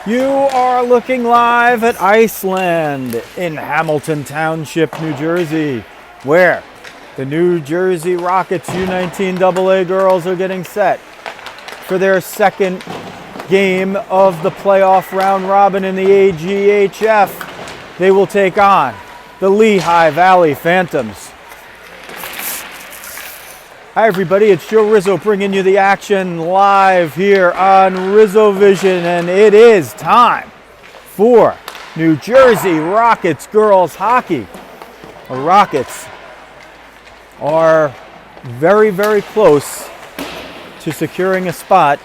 You are looking live at Iceland in Hamilton Township, New Jersey, where the New Jersey Rockets U19 AA girls are getting set for their second game of the playoff round robin in the AGHF. They will take on the Lehigh Valley Phantoms. Hi everybody, it's Joe Rizzo bringing you the action live here on Rizzo Vision, and it is time for New Jersey Rockets girls hockey. The Rockets are very, very close to securing a spot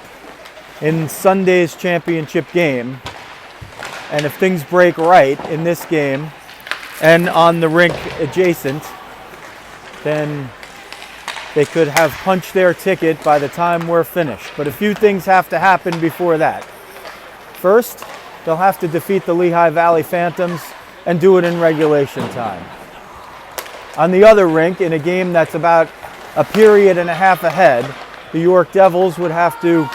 in Sunday's championship game. And if things break right in this game and on the rink adjacent, then they could have punched their ticket by the time we're finished. But a few things have to happen before that. First, they'll have to defeat the Lehigh Valley Phantoms and do it in regulation time. On the other rink, in a game that's about a period and a half ahead, the York Devils would have to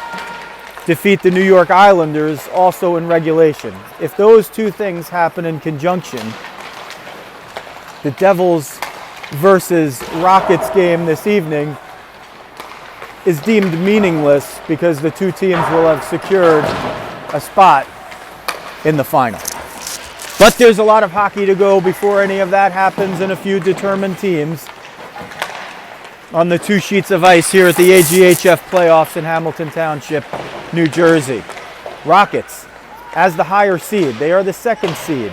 defeat the New York Islanders also in regulation. If those two things happen in conjunction, the Devils versus Rockets game this evening is deemed meaningless because the two teams will have secured a spot in the final. But there's a lot of hockey to go before any of that happens, and a few determined teams on the two sheets of ice here at the AGHF Playoffs in Hamilton Township, New Jersey. Rockets, as the higher seed, they are the second seed.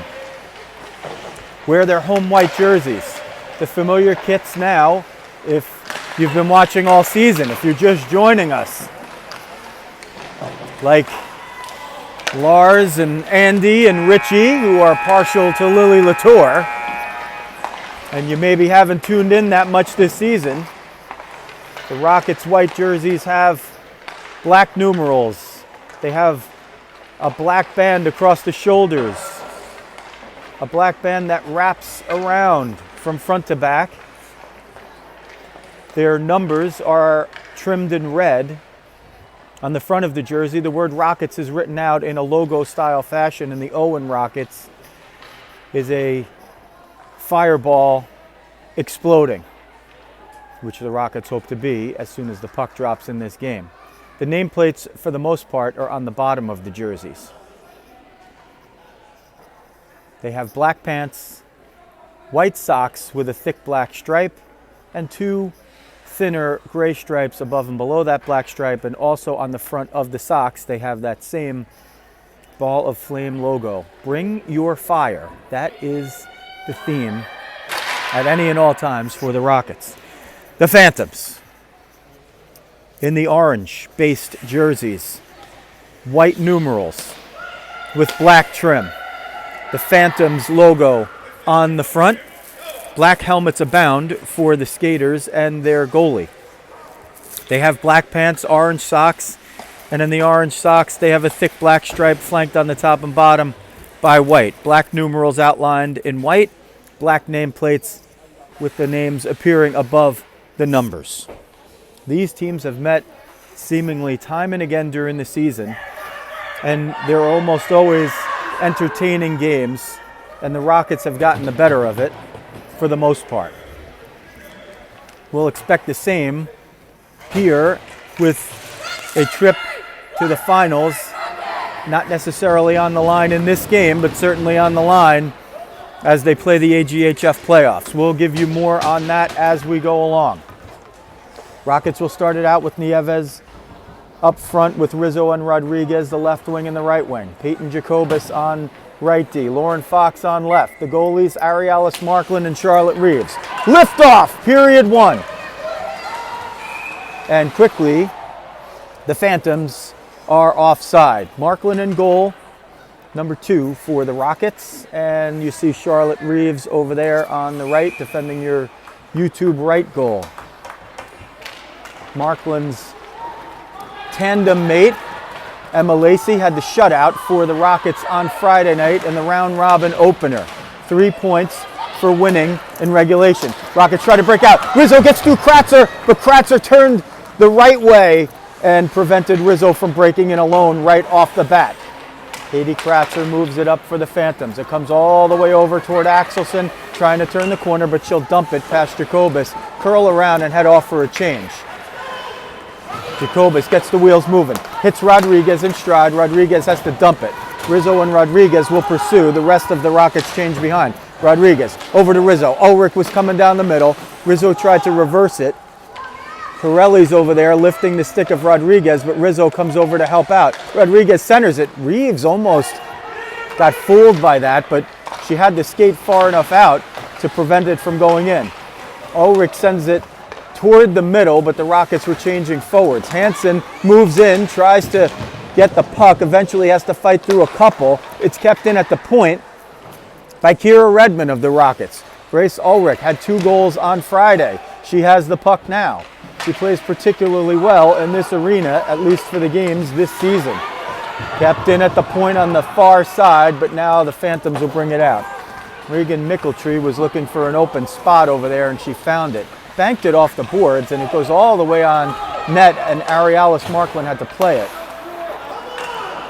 Wear their home white jerseys. The familiar kits now, if you've been watching all season, if you're just joining us, like Lars and Andy and Richie, who are partial to Lily Latour, and you maybe haven't tuned in that much this season, the Rockets white jerseys have black numerals. They have a black band across the shoulders, a black band that wraps around from front to back. Their numbers are trimmed in red. On the front of the jersey, the word Rockets is written out in a logo-style fashion, and the O in Rockets is a fireball exploding, which the Rockets hope to be as soon as the puck drops in this game. The nameplates, for the most part, are on the bottom of the jerseys. They have black pants, white socks with a thick black stripe, and two thinner gray stripes above and below that black stripe, and also on the front of the socks they have that same ball of flame logo. Bring your fire. That is the theme at any and all times for the Rockets. The Phantoms, in the orange-based jerseys, white numerals with black trim. The Phantoms logo on the front. Black helmets abound for the skaters and their goalie. They have black pants, orange socks, and in the orange socks they have a thick black stripe flanked on the top and bottom by white. Black numerals outlined in white, black nameplates with the names appearing above the numbers. These teams have met seemingly time and again during the season, and they're almost always entertaining games, and the Rockets have gotten the better of it for the most part. We'll expect the same here with a trip to the finals, not necessarily on the line in this game, but certainly on the line as they play the AGHF Playoffs. We'll give you more on that as we go along. Rockets will start it out with Nieves up front with Rizzo and Rodriguez, the left wing and the right wing. Peyton Jacobus on right D, Lauren Fox on left. The goalies, Arialis Marklin and Charlotte Reeves. Liftoff, period one. And quickly, the Phantoms are offside. Marklin in goal, number 2 for the Rockets. And you see Charlotte Reeves over there on the right, defending your YouTube right goal. Marklin's tandem mate, Emma Lacey, had the shutout for the Rockets on Friday night in the round robin opener. 3 points for winning in regulation. Rockets try to break out. Rizzo gets through Kratzer, but Kratzer turned the right way and prevented Rizzo from breaking in alone right off the bat. Katie Kratzer moves it up for the Phantoms. It comes all the way over toward Axelson, trying to turn the corner, but she'll dump it past Jacobus, curl around and head off for a change. Jacobus gets the wheels moving, hits Rodriguez in stride. Rodriguez has to dump it. Rizzo and Rodriguez will pursue. The rest of the Rockets change behind. Rodriguez over to Rizzo. Ulrich was coming down the middle. Rizzo tried to reverse it. Pirelli's over there lifting the stick of Rodriguez, but Rizzo comes over to help out. Rodriguez centers it. Reeves almost got fooled by that, but she had to skate far enough out to prevent it from going in. Ulrich sends it toward the middle, but the Rockets were changing forwards. Hansen moves in, tries to get the puck, eventually has to fight through a couple. It's kept in at the point by Kira Redmond of the Rockets. Grace Ulrich had 2 goals on Friday. She has the puck now. She plays particularly well in this arena, at least for the games this season. Kept in at the point on the far side, but now the Phantoms will bring it out. Regan Mickeltree was looking for an open spot over there, and she found it. Banked it off the boards, and it goes all the way on net, and Arialis Markland had to play it.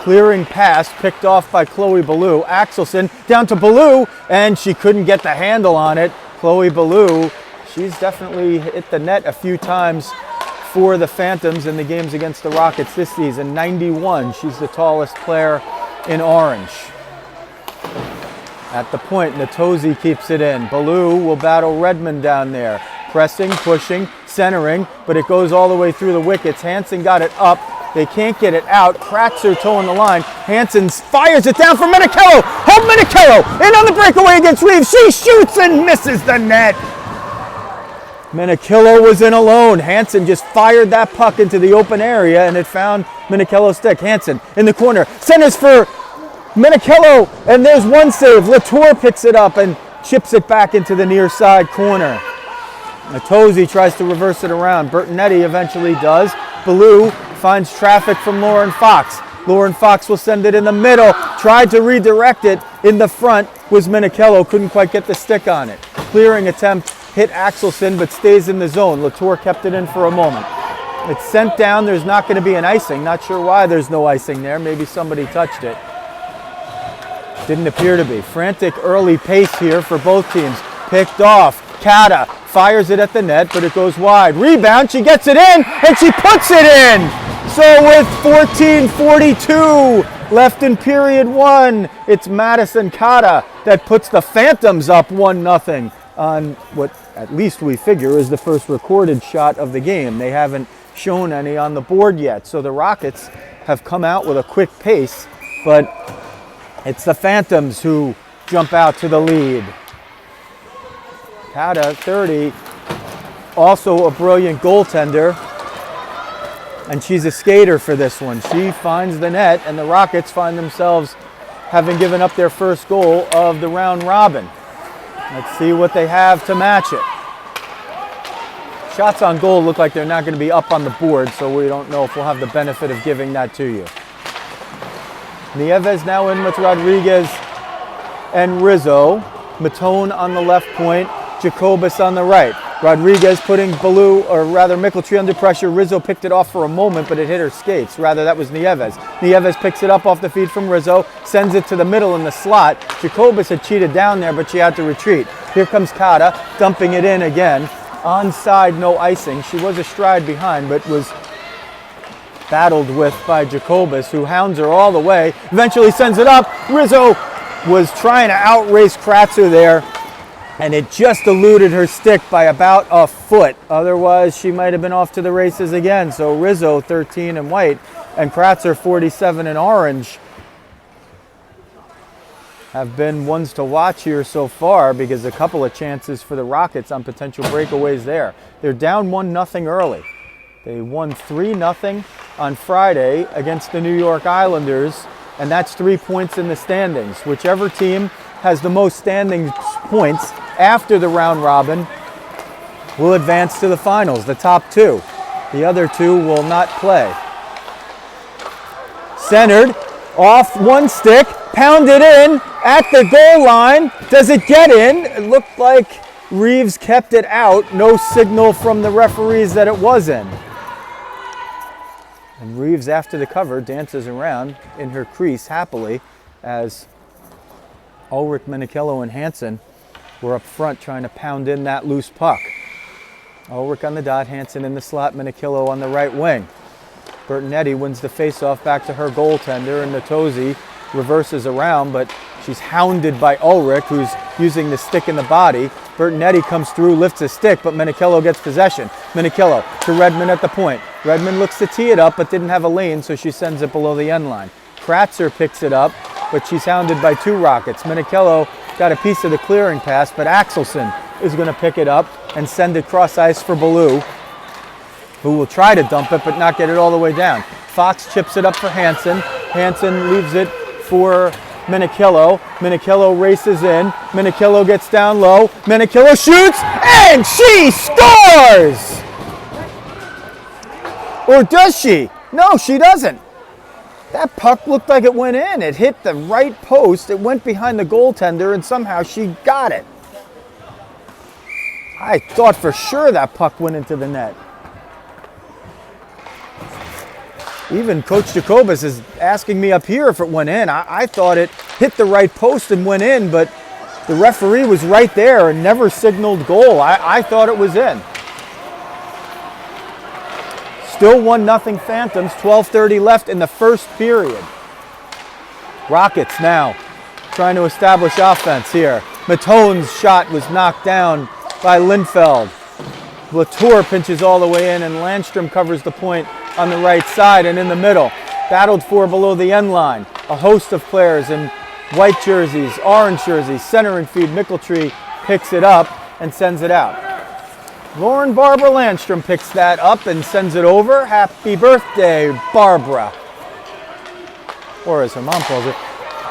Clearing pass, picked off by Chloe Ballou. Axelson down to Ballou, and she couldn't get the handle on it. Chloe Ballou, she's definitely hit the net a few times for the Phantoms in the games against the Rockets this season. 91, she's the tallest player in orange. At the point, Natosi keeps it in. Ballou will battle Redmond down there. Pressing, pushing, centering, but it goes all the way through the wickets. Hansen got it up. They can't get it out. Kratzer towing the line. Hansen fires it down for Menichello. Help Menichello in on the breakaway against Reeves. She shoots and misses the net. Menichello was in alone. Hansen just fired that puck into the open area, and it found Menichello's stick. Hansen in the corner. Centers for Menichello, and there's one save. Latour picks it up and chips it back into the near side corner. Natosi tries to reverse it around. Bertonetti eventually does. Ballou finds traffic from Lauren Fox. Lauren Fox will send it in the middle. Tried to redirect it. In the front was Menichello. Couldn't quite get the stick on it. Clearing attempt hit Axelson, but stays in the zone. Latour kept it in for a moment. It's sent down. There's not going to be an icing. Not sure why there's no icing there. Maybe somebody touched it. Didn't appear to be. Frantic early pace here for both teams. Picked off. Kata fires it at the net, but it goes wide. Rebound, she gets it in, and she puts it in! So with 14:42 left in period 1, it's Madison Kata that puts the Phantoms up 1-0 on what at least we figure is the first recorded shot of the game. They haven't shown any on the board yet, so the Rockets have come out with a quick pace, but it's the Phantoms who jump out to the lead. Kata, 30, also a brilliant goaltender, and she's a skater for this one. She finds the net, and the Rockets find themselves having given up their first goal of the round robin. Let's see what they have to match it. Shots on goal look like they're not going to be up on the board, so we don't know if we'll have the benefit of giving that to you. Nieves now in with Rodriguez and Rizzo. Matone on the left point. Jacobus on the right. Rodriguez putting Ballou, or rather Mickeltree, under pressure. Rizzo picked it off for a moment, but it hit her skates. Rather, that was Nieves. Nieves picks it up off the feed from Rizzo, sends it to the middle in the slot. Jacobus had cheated down there, but she had to retreat. Here comes Kata, dumping it in again. Onside, no icing. She was a stride behind, but was battled with by Jacobus, who hounds her all the way. Eventually sends it up. Rizzo was trying to outrace Kratzer there, and it just eluded her stick by about a foot. Otherwise, she might have been off to the races again. So Rizzo, 13 in white, and Kratzer, 47 in orange, have been ones to watch here so far, because a couple of chances for the Rockets on potential breakaways there. They're down 1-0 early. They won 3-0 on Friday against the New York Islanders, and that's 3 points in the standings. Whichever team has the most standings points after the round robin will advance to the finals, the top 2. The other 2 will not play. Centered, off one stick, pounded in at the goal line. Does it get in? It looked like Reeves kept it out. No signal from the referees that it was in. And Reeves, after the cover, dances around in her crease happily as Ulrich, Menichello, and Hansen were up front trying to pound in that loose puck. Ulrich on the dot, Hansen in the slot, Menichello on the right wing. Bertonetti wins the faceoff back to her goaltender, and Natozzi reverses around, but she's hounded by Ulrich, who's using the stick in the body. Bertonetti comes through, lifts a stick, but Menichello gets possession. Menichello to Redmond at the point. Redmond looks to tee it up, but didn't have a lane, so she sends it below the end line. Kratzer picks it up, but she's hounded by two Rockets. Menichello got a piece of the clearing pass, but Axelson is going to pick it up and send it cross ice for Ballou, who will try to dump it but not get it all the way down. Fox chips it up for Hansen. Hansen leaves it for Menichello. Menichello races in. Menichello gets down low. Menichello shoots, and she scores! Or does she? No, she doesn't. That puck looked like it went in. It hit the right post. It went behind the goaltender, and somehow she got it. I thought for sure that puck went into the net. Even Coach Jacobus is asking me up here if it went in. I thought it hit the right post and went in, but the referee was right there and never signaled goal. I thought it was in. Still 1-0 Phantoms, 12:30 left in the first period. Rockets now trying to establish offense here. Matone's shot was knocked down by Lindfeld. Latour pinches all the way in, and Landstrom covers the point on the right side and in the middle. Battled for below the end line. A host of players in white jerseys, orange jerseys, centering feed. Mickeltree picks it up and sends it out. Lauren Barbara Landstrom picks that up and sends it over. Happy birthday, Barbara. Or as her mom calls it.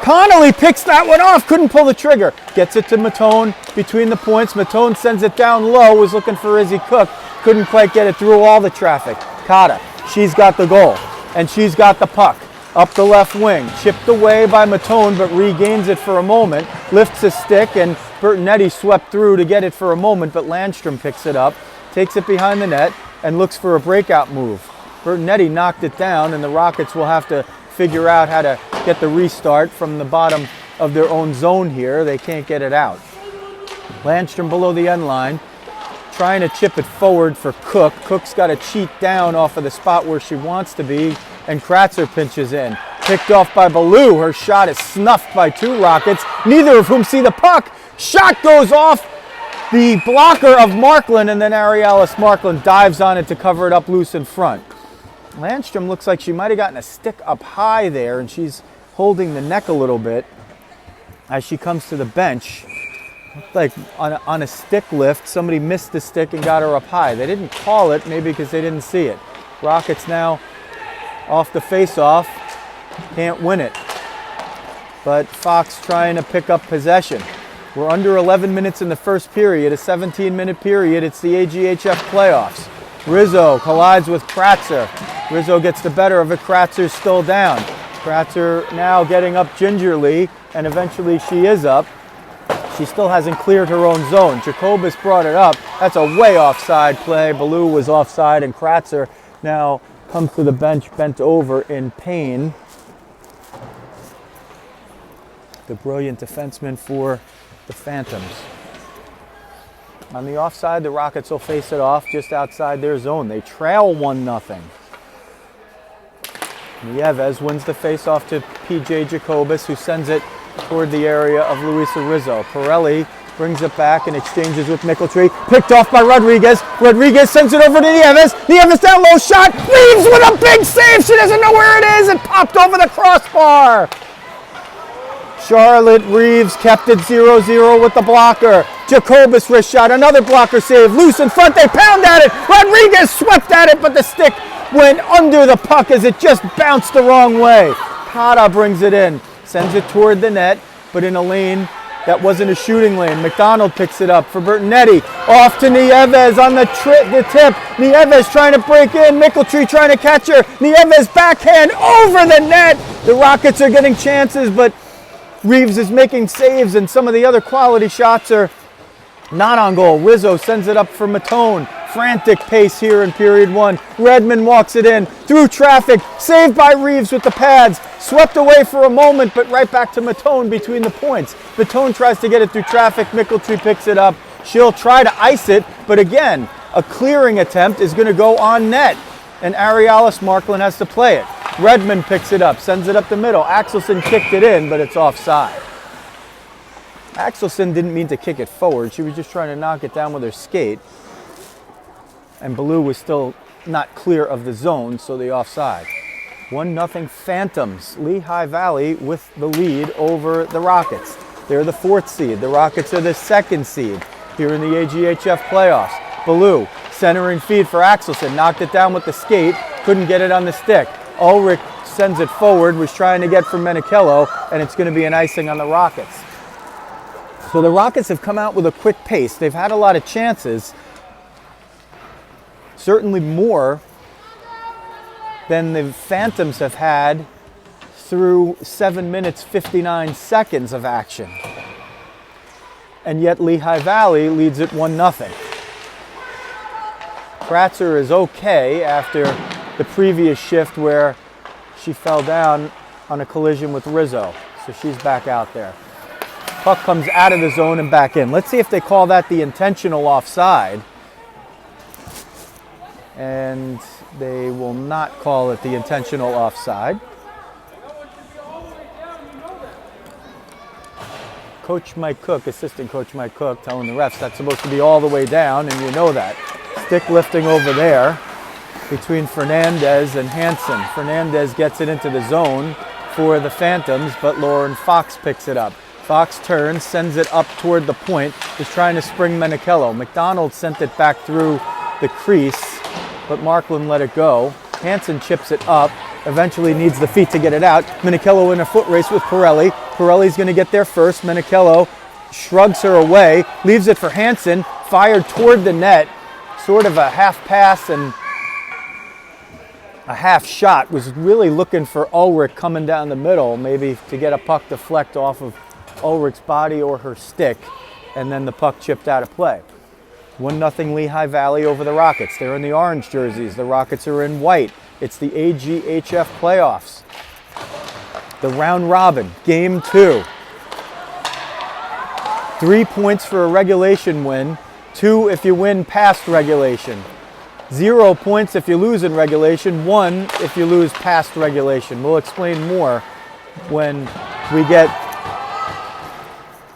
Connolly picks that one off, couldn't pull the trigger. Gets it to Matone between the points. Matone sends it down low, was looking for Izzy Cook. Couldn't quite get it through all the traffic. Kata, she's got the goal, and she's got the puck. Up the left wing, chipped away by Matone, but regains it for a moment. Lifts a stick, and Bertonetti swept through to get it for a moment, but Landstrom picks it up, takes it behind the net, and looks for a breakout move. Bertonetti knocked it down, and the Rockets will have to figure out how to get the restart from the bottom of their own zone here. They can't get it out. Landstrom below the end line, trying to chip it forward for Cook. Cook's got to cheat down off of the spot where she wants to be, and Kratzer pinches in. Picked off by Ballou. Her shot is snuffed by two Rockets, neither of whom see the puck. Shot goes off the blocker of Markland, and then Arialis Markland dives on it to cover it up loose in front. Landstrom looks like she might have gotten a stick up high there, and she's holding the neck a little bit as she comes to the bench. Looked like on a stick lift, somebody missed the stick and got her up high. They didn't call it, maybe because they didn't see it. Rockets now off the face-off, can't win it. But Fox trying to pick up possession. We're under 11 minutes in the first period, a 17-minute period. It's the AGHF Playoffs. Rizzo collides with Kratzer. Rizzo gets the better of it. Kratzer's still down. Kratzer now getting up gingerly, and eventually she is up. She still hasn't cleared her own zone. Jacobus brought it up. That's a way offside play. Ballou was offside, and Kratzer now comes to the bench bent over in pain. The brilliant defenseman for the Phantoms. On the offside, the Rockets will face it off just outside their zone. They trail 1-0. Nieves wins the faceoff to P.J. Jacobus, who sends it toward the area of Luisa Rizzo. Pirelli brings it back and exchanges with Mickeltree. Picked off by Rodriguez. Rodriguez sends it over to Nieves. Nieves down low, shot. Reeves with a big save. She doesn't know where it is. It popped over the crossbar. Charlotte Reeves kept it 0-0 with the blocker. Jacobus wrist shot, another blocker save. Loose in front, they pound at it. Rodriguez swept at it, but the stick went under the puck as it just bounced the wrong way. Kata brings it in, sends it toward the net, but in a lane that wasn't a shooting lane. McDonald picks it up for Bertonetti. Off to Nieves on the tip. Nieves trying to break in. Mickeltree trying to catch her. Nieves backhand over the net. The Rockets are getting chances, but Reeves is making saves, and some of the other quality shots are not on goal. Rizzo sends it up for Matone. Frantic pace here in period 1. Redmond walks it in, through traffic, saved by Reeves with the pads, swept away for a moment, but right back to Matone between the points. Matone tries to get it through traffic, Mickeltree picks it up. She'll try to ice it, but again, a clearing attempt is going to go on net, and Arialis Marklin has to play it. Redmond picks it up, sends it up the middle. Axelson kicked it in, but it's offside. Axelson didn't mean to kick it forward. She was just trying to knock it down with her skate. And Ballou was still not clear of the zone, so the offside. 1-0 Phantoms. Lehigh Valley with the lead over the Rockets. They're the 4th seed. The Rockets are the 2nd seed here in the AGHF Playoffs. Ballou, centering feed for Axelson. Knocked it down with the skate. Couldn't get it on the stick. Ulrich sends it forward. Was trying to get from Menichello, and it's going to be an icing on the Rockets. So the Rockets have come out with a quick pace. They've had a lot of chances. Certainly more than the Phantoms have had through 7 minutes 59 seconds of action. And yet Lehigh Valley leads it 1-0. Kratzer is okay after the previous shift where she fell down on a collision with Rizzo. So she's back out there. Puck comes out of the zone and back in. Let's see if they call that the intentional offside. And they will not call it the intentional offside. Coach Mike Cook, assistant coach Mike Cook, telling the refs that's supposed to be all the way down, and you know that. Stick lifting over there between Fernandez and Hansen. Fernandez gets it into the zone for the Phantoms, but Lauren Fox picks it up. Fox turns, sends it up toward the point, is trying to spring Menichello. McDonald sent it back through the crease, but Marklin let it go. Hansen chips it up, eventually needs the feet to get it out. Menichello in a foot race with Pirelli. Pirelli's going to get there first. Menichello shrugs her away, leaves it for Hansen, fired toward the net. Sort of a half pass and a half shot. Was really looking for Ulrich coming down the middle, maybe to get a puck deflect off of Ulrich's body or her stick, and then the puck chipped out of play. 1-0 Lehigh Valley over the Rockets. They're in the orange jerseys. The Rockets are in white. It's the AGHF Playoffs. The round robin, game 2. 3 points for a regulation win. 2 if you win past regulation. 0 points if you lose in regulation. 1 if you lose past regulation. We'll explain more when we get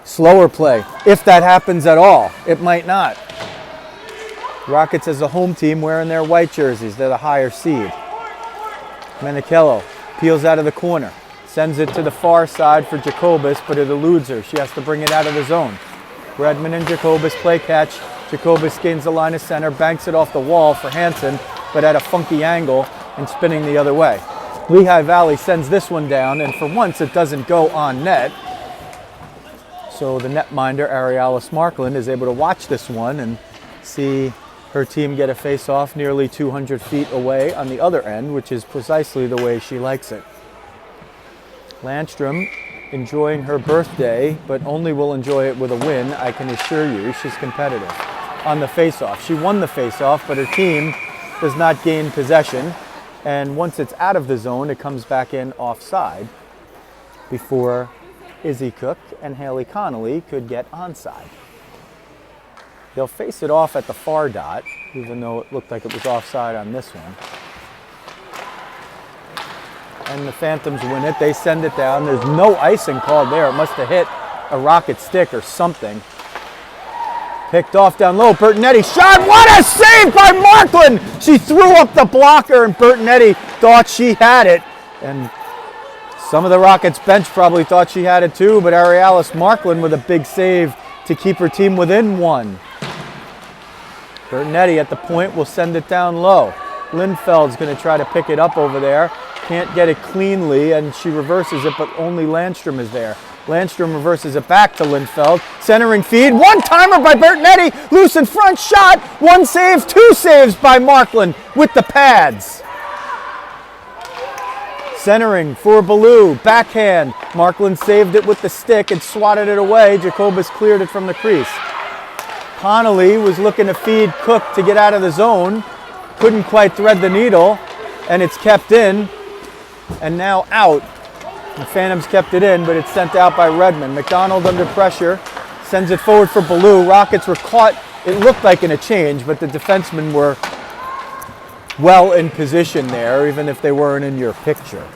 slower play, if that happens at all. It might not. Rockets as a home team wearing their white jerseys. They're the higher seed. Menichello peels out of the corner. Sends it to the far side for Jacobus, but it eludes her. She has to bring it out of the zone. Redmond and Jacobus play catch. Jacobus gains the line of center, banks it off the wall for Hansen, but at a funky angle and spinning the other way. Lehigh Valley sends this one down, and for once it doesn't go on net. So the netminder, Arialis Marklin, is able to watch this one and see her team get a face-off nearly 200 feet away on the other end, which is precisely the way she likes it. Landstrom enjoying her birthday, but only will enjoy it with a win. I can assure you she's competitive. On the face-off, she won the face-off, but her team does not gain possession. And once it's out of the zone, it comes back in offside before Izzy Cook and Haley Connolly could get onside. They'll face it off at the far dot, even though it looked like it was offside on this one. And the Phantoms win it. They send it down. There's no icing called there. It must have hit a Rocket stick or something. Picked off down low. Bertonetti shot. What a save by Marklin! She threw up the blocker, and Bertonetti thought she had it. And some of the Rockets bench probably thought she had it too, but Arialis Marklin with a big save to keep her team within 1. Bertonetti at the point will send it down low. Lindfeld's going to try to pick it up over there. Can't get it cleanly, and she reverses it, but only Landstrom is there. Landstrom reverses it back to Lindfeld. Centering feed. One-timer by Bertonetti. Loose in front shot. 1 save, 2 saves by Marklin with the pads. Centering for Ballou. Backhand. Marklin saved it with the stick and swatted it away. Jacobus cleared it from the crease. Connolly was looking to feed Cook to get out of the zone. Couldn't quite thread the needle, and it's kept in, and now out. The Phantoms kept it in, but it's sent out by Redmond. McDonald under pressure, sends it forward for Ballou. Rockets were caught, it looked like in a change, but the defensemen were well in position there, even if they weren't in your picture.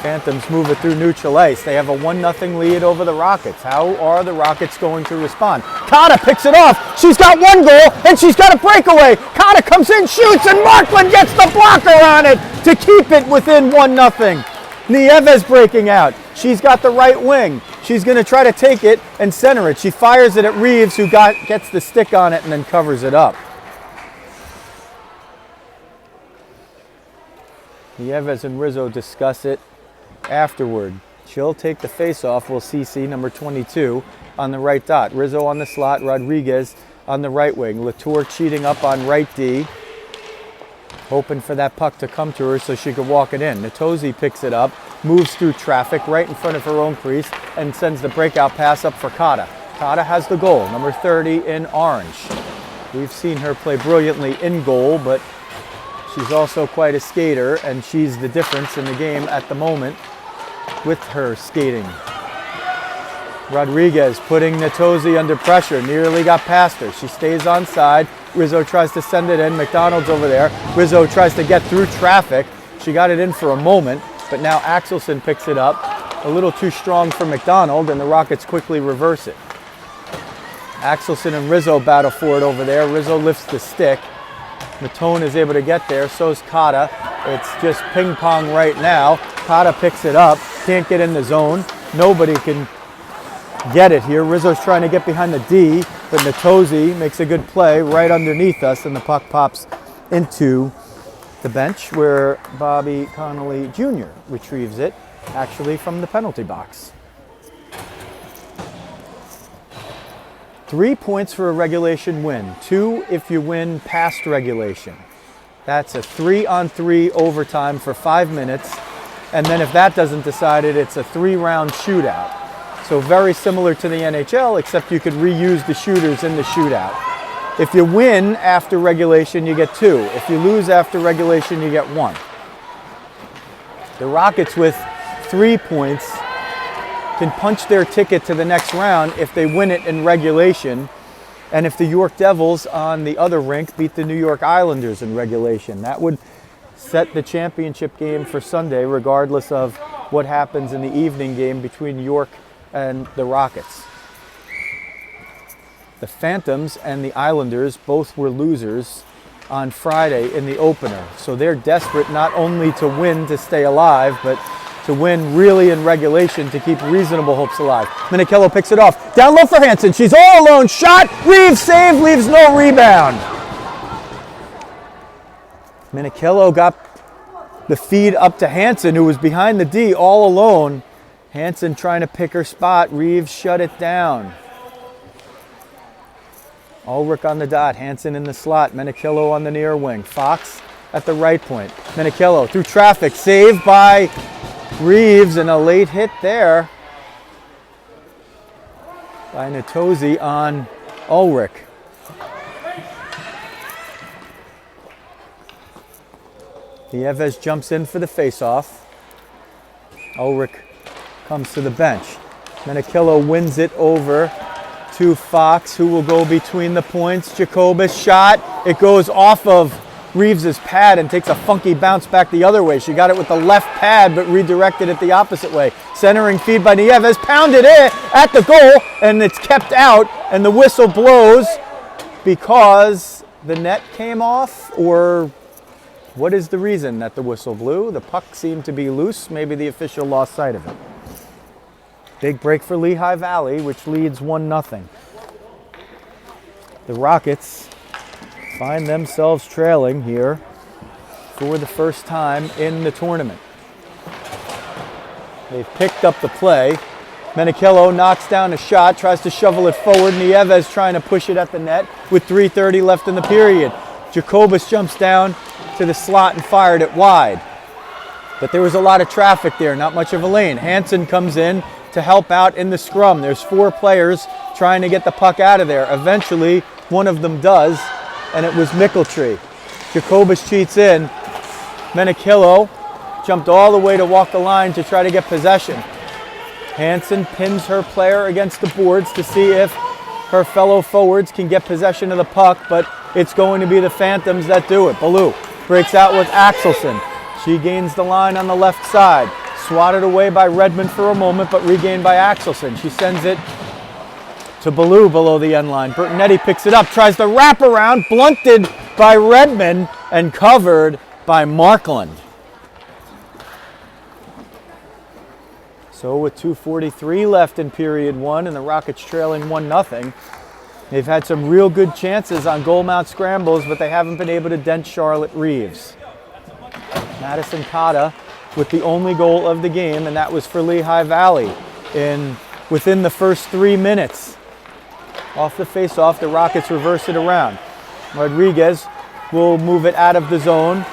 Phantoms move it through neutral ice. They have a 1-0 lead over the Rockets. How are the Rockets going to respond? Kata picks it off. She's got 1 goal, and she's got a breakaway. Kata comes in, shoots, and Markland gets the blocker on it to keep it within 1-0. Nieves breaking out. She's got the right wing. She's going to try to take it and center it. She fires it at Reeves, who gets the stick on it and then covers it up. Nieves and Rizzo discuss it afterward. She'll take the face-off. We'll CC number 22 on the right dot. Rizzo on the slot, Rodriguez on the right wing. Latour cheating up on right D, hoping for that puck to come to her so she could walk it in. Natosi picks it up, moves through traffic right in front of her own crease, and sends the breakout pass up for Kata. Kata has the goal, number 30 in orange. We've seen her play brilliantly in goal, but she's also quite a skater, and she's the difference in the game at the moment with her skating. Rodriguez putting Natosi under pressure, nearly got past her. She stays on side. Rizzo tries to send it in. McDonald's over there. Rizzo tries to get through traffic. She got it in for a moment, but now Axelson picks it up. A little too strong for McDonald, and the Rockets quickly reverse it. Axelson and Rizzo battle for it over there. Rizzo lifts the stick. Matone is able to get there, so's Kata. It's just ping pong right now. Kata picks it up, can't get in the zone. Nobody can get it here. Rizzo's trying to get behind the D, but Natosi makes a good play right underneath us, and the puck pops into the bench where Bobby Connolly Jr. retrieves it, actually from the penalty box. 3 points for a regulation win. 2 if you win past regulation. That's a 3-on-3 overtime for 5 minutes. And then if that doesn't decide it, it's a 3-round shootout. So very similar to the NHL, except you could reuse the shooters in the shootout. If you win after regulation, you get 2. If you lose after regulation, you get 1. The Rockets with 3 points can punch their ticket to the next round if they win it in regulation, and if the York Devils on the other rink beat the New York Islanders in regulation. That would set the championship game for Sunday, regardless of what happens in the evening game between York and the Rockets. The Phantoms and the Islanders both were losers on Friday in the opener, so they're desperate not only to win to stay alive, but to win really in regulation to keep reasonable hopes alive. Minichello picks it off. Down low for Hansen. She's all alone. Shot. Reeves save. Leaves no rebound. Minichello got the feed up to Hansen, who was behind the D all alone. Hansen trying to pick her spot. Reeves shut it down. Ulrich on the dot. Hansen in the slot. Minichello on the near wing. Fox at the right point. Minichello through traffic. Saved by Reeves, and a late hit there by Natosi on Ulrich. Nieves jumps in for the face-off. Ulrich comes to the bench. Minichello wins it over to Fox, who will go between the points. Jacobus shot. It goes off of Reeves' pad and takes a funky bounce back the other way. She got it with the left pad, but redirected it the opposite way. Centering feed by Nieves, pounded in at the goal, and it's kept out, and the whistle blows because the net came off, or what is the reason that the whistle blew? The puck seemed to be loose. Maybe the official lost sight of it. Big break for Lehigh Valley, which leads 1-0. The Rockets find themselves trailing here for the first time in the tournament. They've picked up the play. Minichello knocks down a shot, tries to shovel it forward. Nieves trying to push it at the net with 3:30 left in the period. Jacobus jumps down to the slot and fired it wide. But there was a lot of traffic there, not much of a lane. Hansen comes in, to help out in the scrum. There's 4 players trying to get the puck out of there. Eventually, one of them does, and it was Mickeltree. Jacobus cheats in. Menikillo jumped all the way to walk the line to try to get possession. Hansen pins her player against the boards to see if her fellow forwards can get possession of the puck, but it's going to be the Phantoms that do it. Ballou breaks out with Axelson. She gains the line on the left side. Swatted away by Redmond for a moment, but regained by Axelson. She sends it to Ballou below the end line. Bertonetti picks it up, tries to wrap around, blunted by Redmond and covered by Markland. So with 2:43 left in period 1 and the Rockets trailing 1-0, they've had some real good chances on goal mount scrambles, but they haven't been able to dent Charlotte Reeves. Madison Cotta with the only goal of the game, and that was for Lehigh Valley within the first 3 minutes. Off the face-off, the Rockets reverse it around. Rodriguez will move it out of the zone,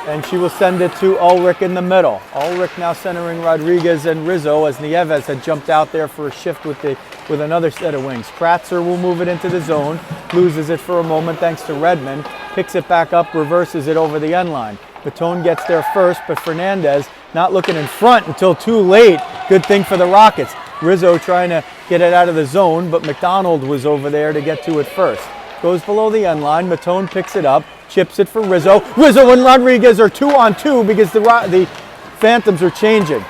and she will send it to Ulrich in the middle. Ulrich now centering Rodriguez and Rizzo as Nieves had jumped out there for a shift with another set of wings. Kratzer will move it into the zone, loses it for a moment thanks to Redmond, picks it back up, reverses it over the end line. Baton gets there first, but Fernandez not looking in front until too late. Good thing for the Rockets. Rizzo trying to get it out of the zone, but McDonald was over there to get to it first. Goes below the end line. Matone picks it up, chips it for Rizzo. Rizzo and Rodriguez are 2-on-2 because the Phantoms are changing.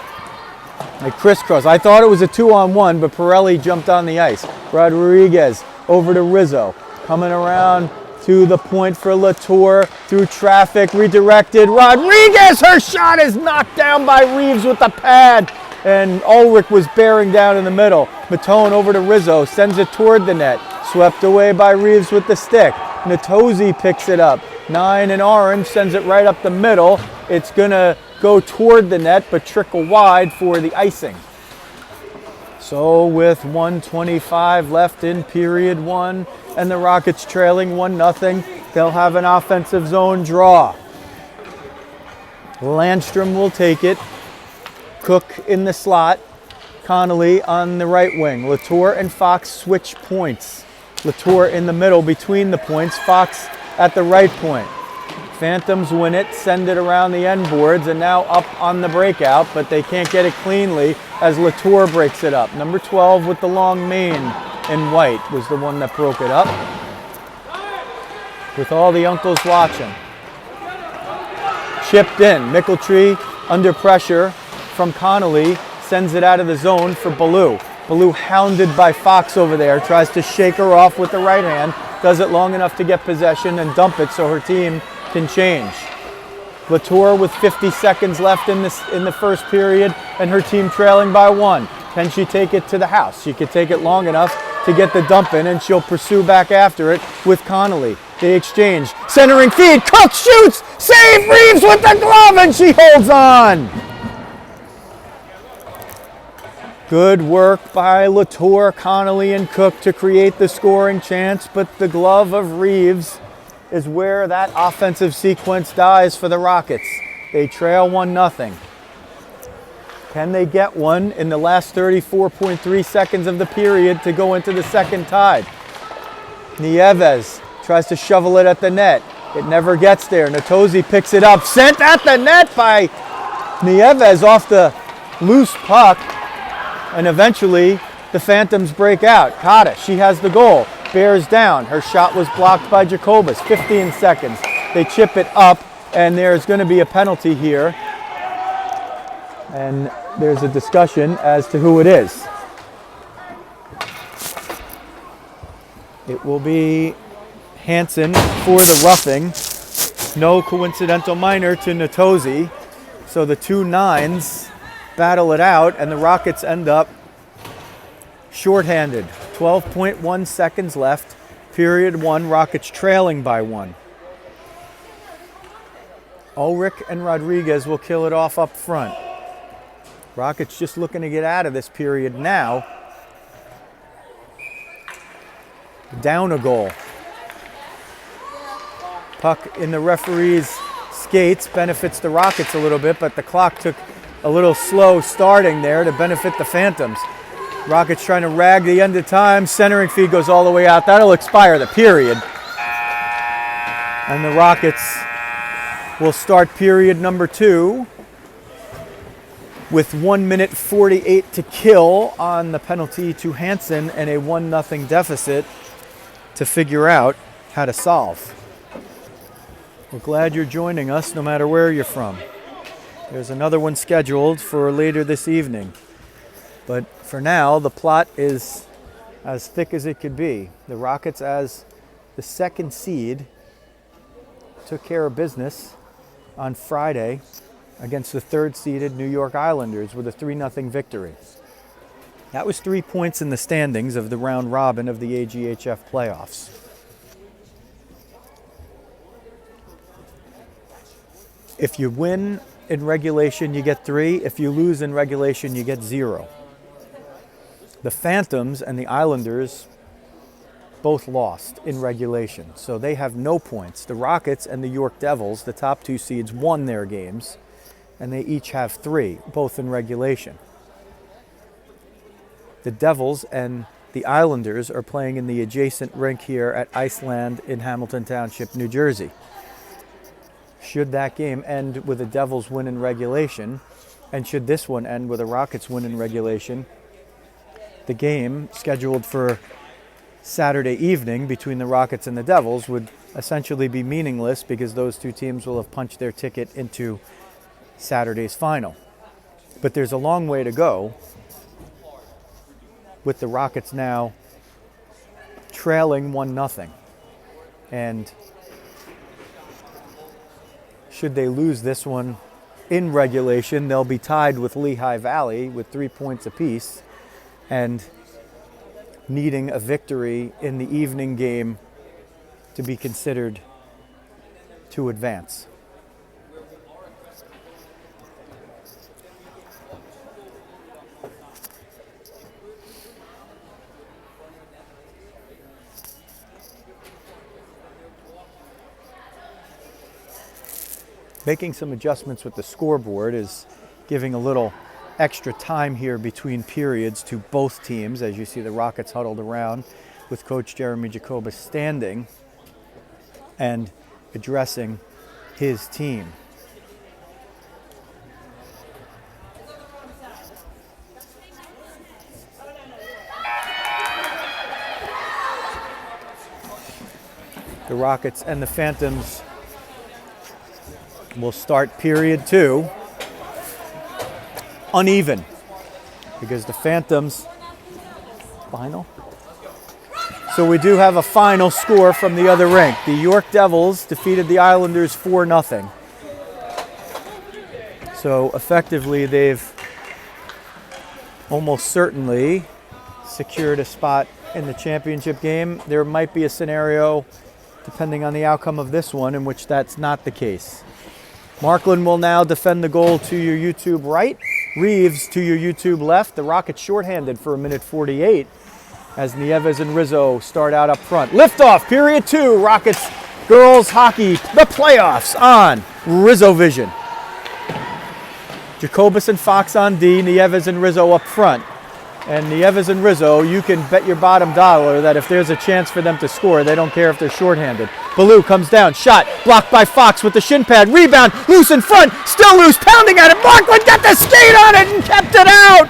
They crisscross. I thought it was a 2-on-1, but Pirelli jumped on the ice. Rodriguez over to Rizzo. Coming around to the point for Latour through traffic, redirected. Rodriguez, her shot is knocked down by Reeves with the pad, and Ulrich was bearing down in the middle. Matone over to Rizzo, sends it toward the net. Swept away by Reeves with the stick. Natosi picks it up. 9 in orange, sends it right up the middle. It's going to go toward the net, but trickle wide for the icing. So with 1:25 left in period 1 and the Rockets trailing 1-0, they'll have an offensive zone draw. Landstrom will take it. Cook in the slot. Connolly on the right wing. Latour and Fox switch points. Latour in the middle between the points. Fox at the right point. Phantoms win it, send it around the end boards, and now up on the breakout, but they can't get it cleanly as Latour breaks it up. Number 12 with the long mane in white was the one that broke it up. With all the uncles watching. Chipped in. Mickeltree under pressure from Connolly, sends it out of the zone for Ballou. Ballou hounded by Fox over there, tries to shake her off with the right hand, does it long enough to get possession and dump it so her team can change. Latour with 50 seconds left in the first period and her team trailing by 1. Can she take it to the house? She could take it long enough to get the dump in, and she'll pursue back after it with Connolly. They exchange. Centering feed. Cook shoots. Save Reeves with the glove, and she holds on. Good work by Latour, Connolly, and Cook to create the scoring chance, but the glove of Reeves is where that offensive sequence dies for the Rockets. They trail 1-0. Can they get one in the last 34.3 seconds of the period to go into the second tide? Nieves tries to shovel it at the net. It never gets there. Natosi picks it up. Sent at the net by Nieves off the loose puck. And eventually, the Phantoms break out. Cotta, she has the goal. Bears down. Her shot was blocked by Jacobus. 15 seconds. They chip it up, and there's going to be a penalty here. And there's a discussion as to who it is. It will be Hansen for the roughing. No coincidental minor to Natosi. So the two nines battle it out, and the Rockets end up shorthanded. 12.1 seconds left. Period 1, Rockets trailing by 1. Ulrich and Rodriguez will kill it off up front. Rockets just looking to get out of this period now. Down a goal. Puck in the referee's skates benefits the Rockets a little bit, but the clock took a little slow starting there to benefit the Phantoms. Rockets trying to rag the end of time. Centering feed goes all the way out. That'll expire the period. And the Rockets will start period number 2 with 1 minute 48 to kill on the penalty to Hansen and a 1-0 deficit to figure out how to solve. We're glad you're joining us no matter where you're from. There's another one scheduled for later this evening. But for now, the plot is as thick as it could be. The Rockets, as the 2nd seed, took care of business on Friday against the 3rd-seeded New York Islanders with a 3-0 victory. That was 3 points in the standings of the round robin of the AGHF Playoffs. If you win in regulation, you get 3. If you lose in regulation, you get 0. The Phantoms and the Islanders both lost in regulation, so they have no points. The Rockets and the York Devils, the top 2 seeds, won their games, and they each have 3, both in regulation. The Devils and the Islanders are playing in the adjacent rink here at Iceland in Hamilton Township, New Jersey. Should that game end with a Devils win in regulation, and should this one end with a Rockets win in regulation, the game scheduled for Saturday evening between the Rockets and the Devils would essentially be meaningless because those 2 teams will have punched their ticket into Saturday's final. But there's a long way to go with the Rockets now trailing 1-0. And should they lose this one in regulation, they'll be tied with Lehigh Valley with 3 points apiece and needing a victory in the evening game to be considered to advance. Making some adjustments with the scoreboard is giving a little extra time here between periods to both teams. As you see, the Rockets huddled around with Coach Jeremy Jacobus standing and addressing his team. The Rockets and the Phantoms will start period 2 uneven because the Phantoms final. So we do have a final score from the other rink. The York Devils defeated the Islanders 4-0. So effectively they've almost certainly secured a spot in the championship game. There might be a scenario, depending on the outcome of this one, in which that's not the case. Markland will now defend the goal to your YouTube right. Reeves to your YouTube left. The Rockets shorthanded for 1 minute 48 as Nieves and Rizzo start out up front. Liftoff, period 2. Rockets girls hockey, the playoffs on Rizzo Vision. Jacobus and Fox on D, Nieves and Rizzo up front. And Nieves and Rizzo, you can bet your bottom dollar that if there's a chance for them to score, they don't care if they're shorthanded. Ballou comes down, shot, blocked by Fox with the shin pad, rebound, loose in front, still loose, pounding at it. Markland got the skate on it and kept it out.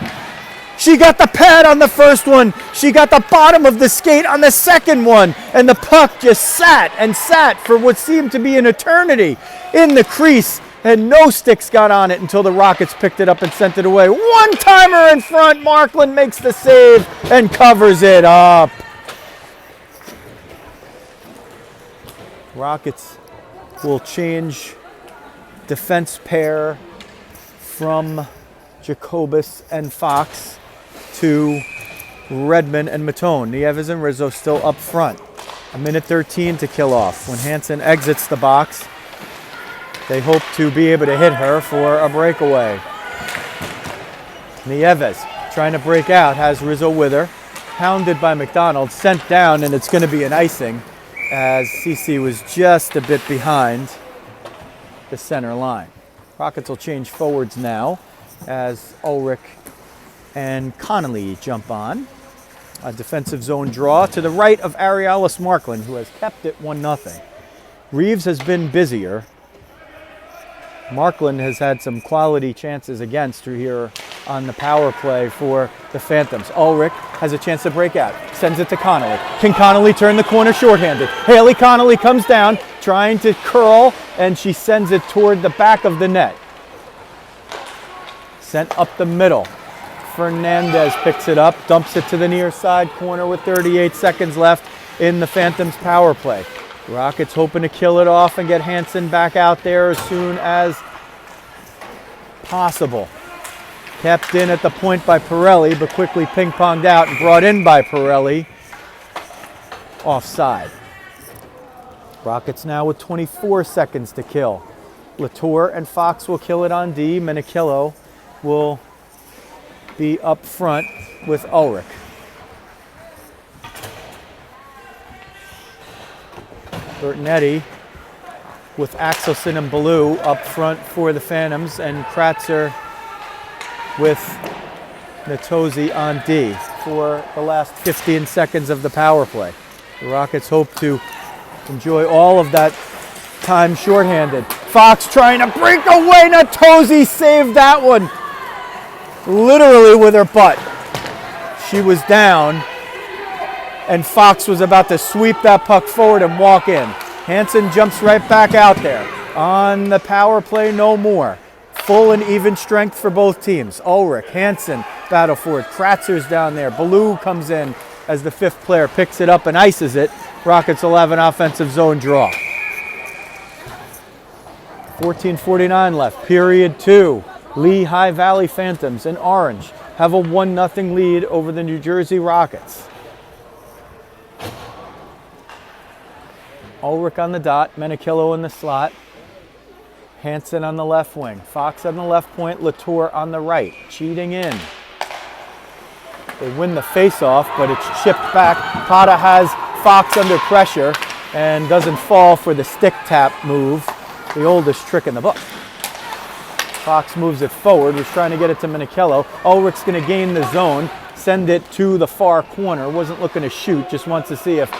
She got the pad on the first one. She got the bottom of the skate on the second one. And the puck just sat and sat for what seemed to be an eternity in the crease. And no sticks got on it until the Rockets picked it up and sent it away. One-timer in front. Markland makes the save and covers it up. Rockets will change defense pair from Jacobus and Fox to Redmond and Matone. Nieves and Rizzo still up front. 1 minute 13 to kill off. When Hansen exits the box, they hope to be able to hit her for a breakaway. Nieves trying to break out, has Rizzo with her. Pounded by McDonald, sent down, and it's going to be an icing as CC was just a bit behind the center line. Rockets will change forwards now. as Ulrich and Connolly jump on. A defensive zone draw to the right of Arialis Markland, who has kept it 1-0. Reeves has been busier. Markland has had some quality chances against her here on the power play for the Phantoms. Ulrich has a chance to break out, sends it to Connolly. Can Connolly turn the corner shorthanded? Haley Connolly comes down, trying to curl, and she sends it toward the back of the net. Sent up the middle. Fernandez picks it up, dumps it to the near side corner with 38 seconds left in the Phantoms power play. Rockets hoping to kill it off and get Hansen back out there as soon as possible. Kept in at the point by Pirelli, but quickly ping-ponged out and brought in by Pirelli. Offside. Rockets now with 24 seconds to kill. Latour and Fox will kill it on D. Menikillo will be up front with Ulrich. Bertinetti with Axelson and Ballou up front for the Phantoms, and Kratzer with Natosi on D for the last 15 seconds of the power play. The Rockets hope to enjoy all of that time shorthanded. Fox trying to break away. Natosi saved that one literally with her butt. She was down, and Fox was about to sweep that puck forward and walk in. Hansen jumps right back out there. On the power play, no more. Full and even strength for both teams. Ulrich, Hansen battle for it. Kratzer's down there. Ballou comes in as the fifth player, picks it up and ices it. Rockets 11 offensive zone draw. 14:49 left, period 2. Lehigh Valley Phantoms in orange have a 1-0 lead over the New Jersey Rockets. Ulrich on the dot, Menikillo in the slot, Hansen on the left wing, Fox on the left point, Latour on the right, cheating in. They win the face-off, but it's chipped back. Pata has Fox under pressure and doesn't fall for the stick tap move, the oldest trick in the book. Fox moves it forward, was trying to get it to Menikillo. Ulrich's going to gain the zone, send it to the far corner. Wasn't looking to shoot, just wants to see if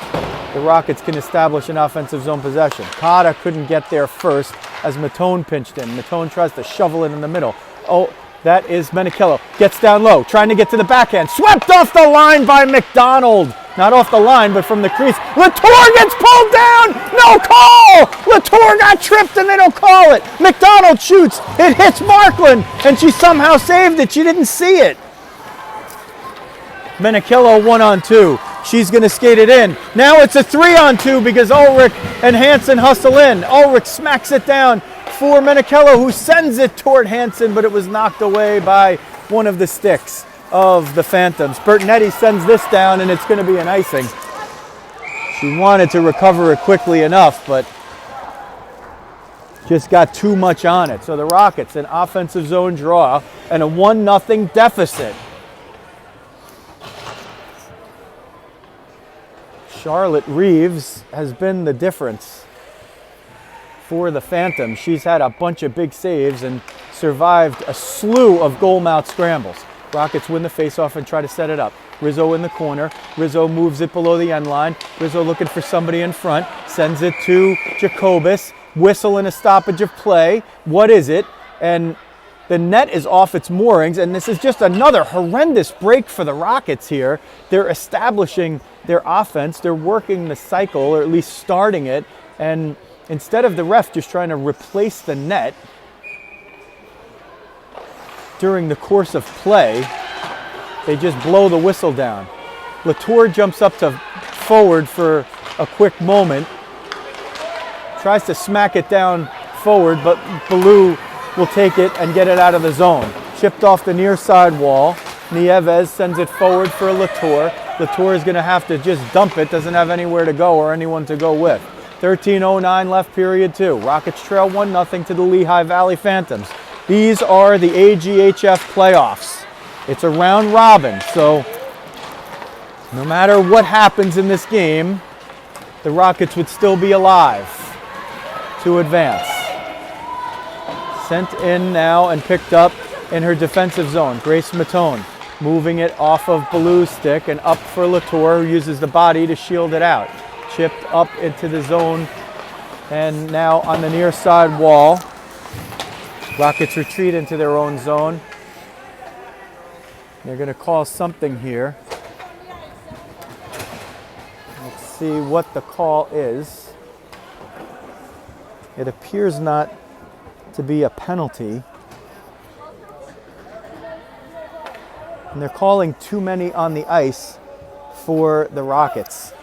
the Rockets can establish an offensive zone possession. Pata couldn't get there first as Matone pinched in. Matone tries to shovel it in the middle. Oh, that is Menikillo. Gets down low, trying to get to the backhand. Swept off the line by McDonald. Not off the line, but from the crease. Latour gets pulled down! No call! Latour got tripped and they don't call it. McDonald shoots. It hits Markland, and she somehow saved it. She didn't see it. Menikillo 1-on-2. She's going to skate it in. Now it's a 3-on-2 because Ulrich and Hansen hustle in. Ulrich smacks it down for Menikillo, who sends it toward Hansen, but it was knocked away by one of the sticks of the Phantoms. Bertinetti sends this down, and it's going to be an icing. She wanted to recover it quickly enough, but just got too much on it. So the Rockets, an offensive zone draw and a 1-0 deficit. Charlotte Reeves has been the difference for the Phantoms. She's had a bunch of big saves and survived a slew of goal mouth scrambles. Rockets win the faceoff and try to set it up. Rizzo in the corner. Rizzo moves it below the end line. Rizzo looking for somebody in front. Sends it to Jacobus. Whistle and a stoppage of play. What is it? And the net is off its moorings, and this is just another horrendous break for the Rockets here. They're establishing their offense. They're working the cycle, or at least starting it, and instead of the ref just trying to replace the net during the course of play, they just blow the whistle down. Latour jumps up to forward for a quick moment, tries to smack it down forward, but Ballou will take it and get it out of the zone. Chipped off the near side wall. Nieves sends it forward for Latour. Latour is going to have to just dump it, doesn't have anywhere to go or anyone to go with. 13:09 left, period 2. Rockets trail 1-0 to the Lehigh Valley Phantoms. These are the AGHF Playoffs. It's a round robin, so no matter what happens in this game, the Rockets would still be alive to advance. Sent in now and picked up in her defensive zone. Grace Matone moving it off of Ballou's stick and up for Latour, who uses the body to shield it out. Chipped up into the zone, and now on the near side wall. Rockets retreat into their own zone. They're going to call something here. Let's see what the call is. It appears not to be a penalty. And they're calling too many on the ice for the Rockets.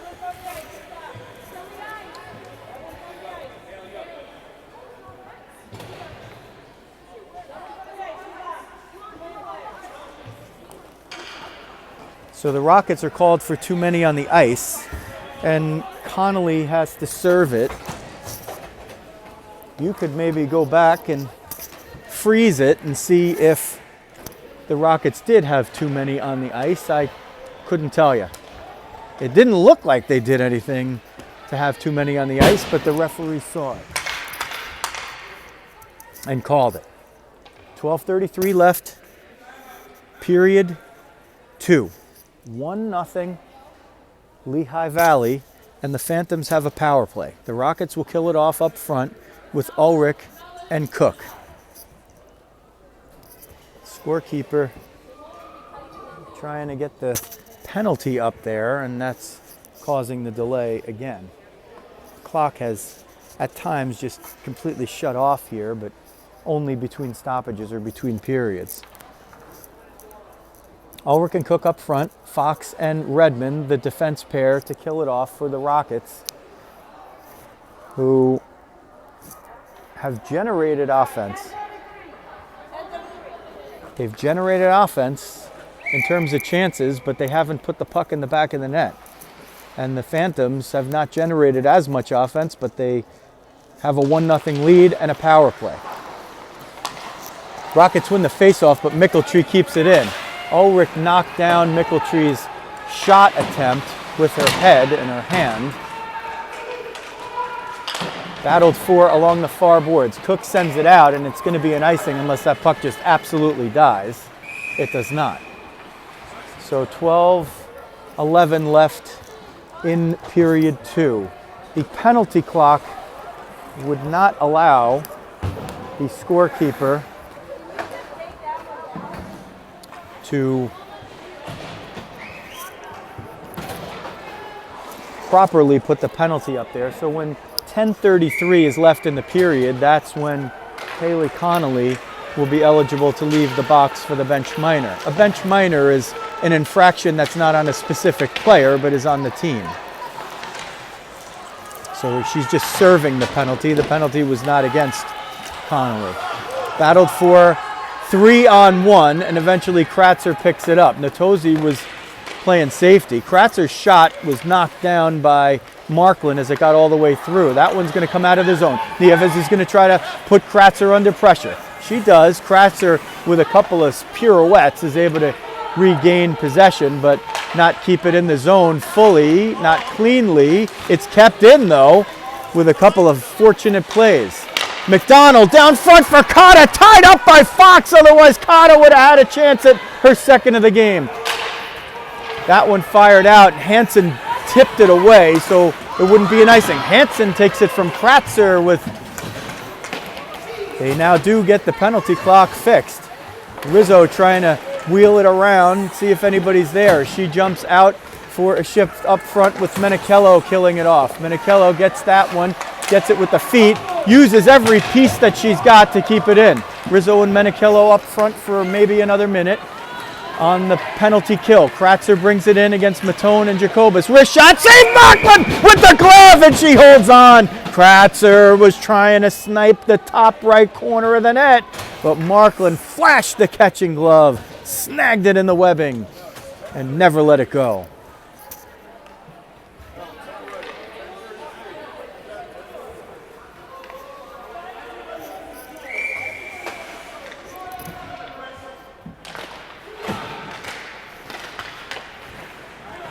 So the Rockets are called for too many on the ice, and Connolly has to serve it. You could maybe go back and freeze it and see if the Rockets did have too many on the ice. I couldn't tell you. It didn't look like they did anything to have too many on the ice, but the referee saw it and called it. 12:33 left, period 2. 1-0 Lehigh Valley, and the Phantoms have a power play. The Rockets will kill it off up front with Ulrich and Cook. Scorekeeper trying to get the penalty up there, and that's causing the delay again. Clock has at times just completely shut off here, but only between stoppages or between periods. Ulrich and Cook up front, Fox and Redmond, the defense pair, to kill it off for the Rockets, who have generated offense. They've generated offense in terms of chances, but they haven't put the puck in the back of the net. And the Phantoms have not generated as much offense, but they have a 1-0 lead and a power play. Rockets win the faceoff, but Mickeltree keeps it in. Ulrich knocked down Mickeltree's shot attempt with her head and her hand. Battled for along the far boards. Cook sends it out, and it's going to be an icing unless that puck just absolutely dies. It does not. So 12:11 left in period 2. The penalty clock would not allow the scorekeeper to properly put the penalty up there. So when 10:33 is left in the period, that's when Haley Connolly will be eligible to leave the box for the bench minor. A bench minor is an infraction that's not on a specific player, but is on the team. So she's just serving the penalty. The penalty was not against Connolly. Battled for 3-on-1, and eventually Kratzer picks it up. Natosi was playing safety. Kratzer's shot was knocked down by Marklin as it got all the way through. That one's going to come out of the zone. Nieves is going to try to put Kratzer under pressure. She does. Kratzer, with a couple of pirouettes, is able to regain possession, but not keep it in the zone fully, not cleanly. It's kept in, though, with a couple of fortunate plays. McDonald down front for Cotta, tied up by Fox. Otherwise, Cotta would have had a chance at her second of the game. That one fired out. Hansen tipped it away, so it wouldn't be an icing. Hansen takes it from Kratzer with... They now do get the penalty clock fixed. Rizzo trying to wheel it around, see if anybody's there. She jumps out for a shift up front with Menichello killing it off. Menichello gets that one, gets it with the feet, uses every piece that she's got to keep it in. Rizzo and Menichello up front for maybe another minute on the penalty kill. Kratzer brings it in against Matone and Jacobus. Wrist shot, save Marklin with the glove, and she holds on. Kratzer was trying to snipe the top right corner of the net, but Marklin flashed the catching glove, snagged it in the webbing, and never let it go.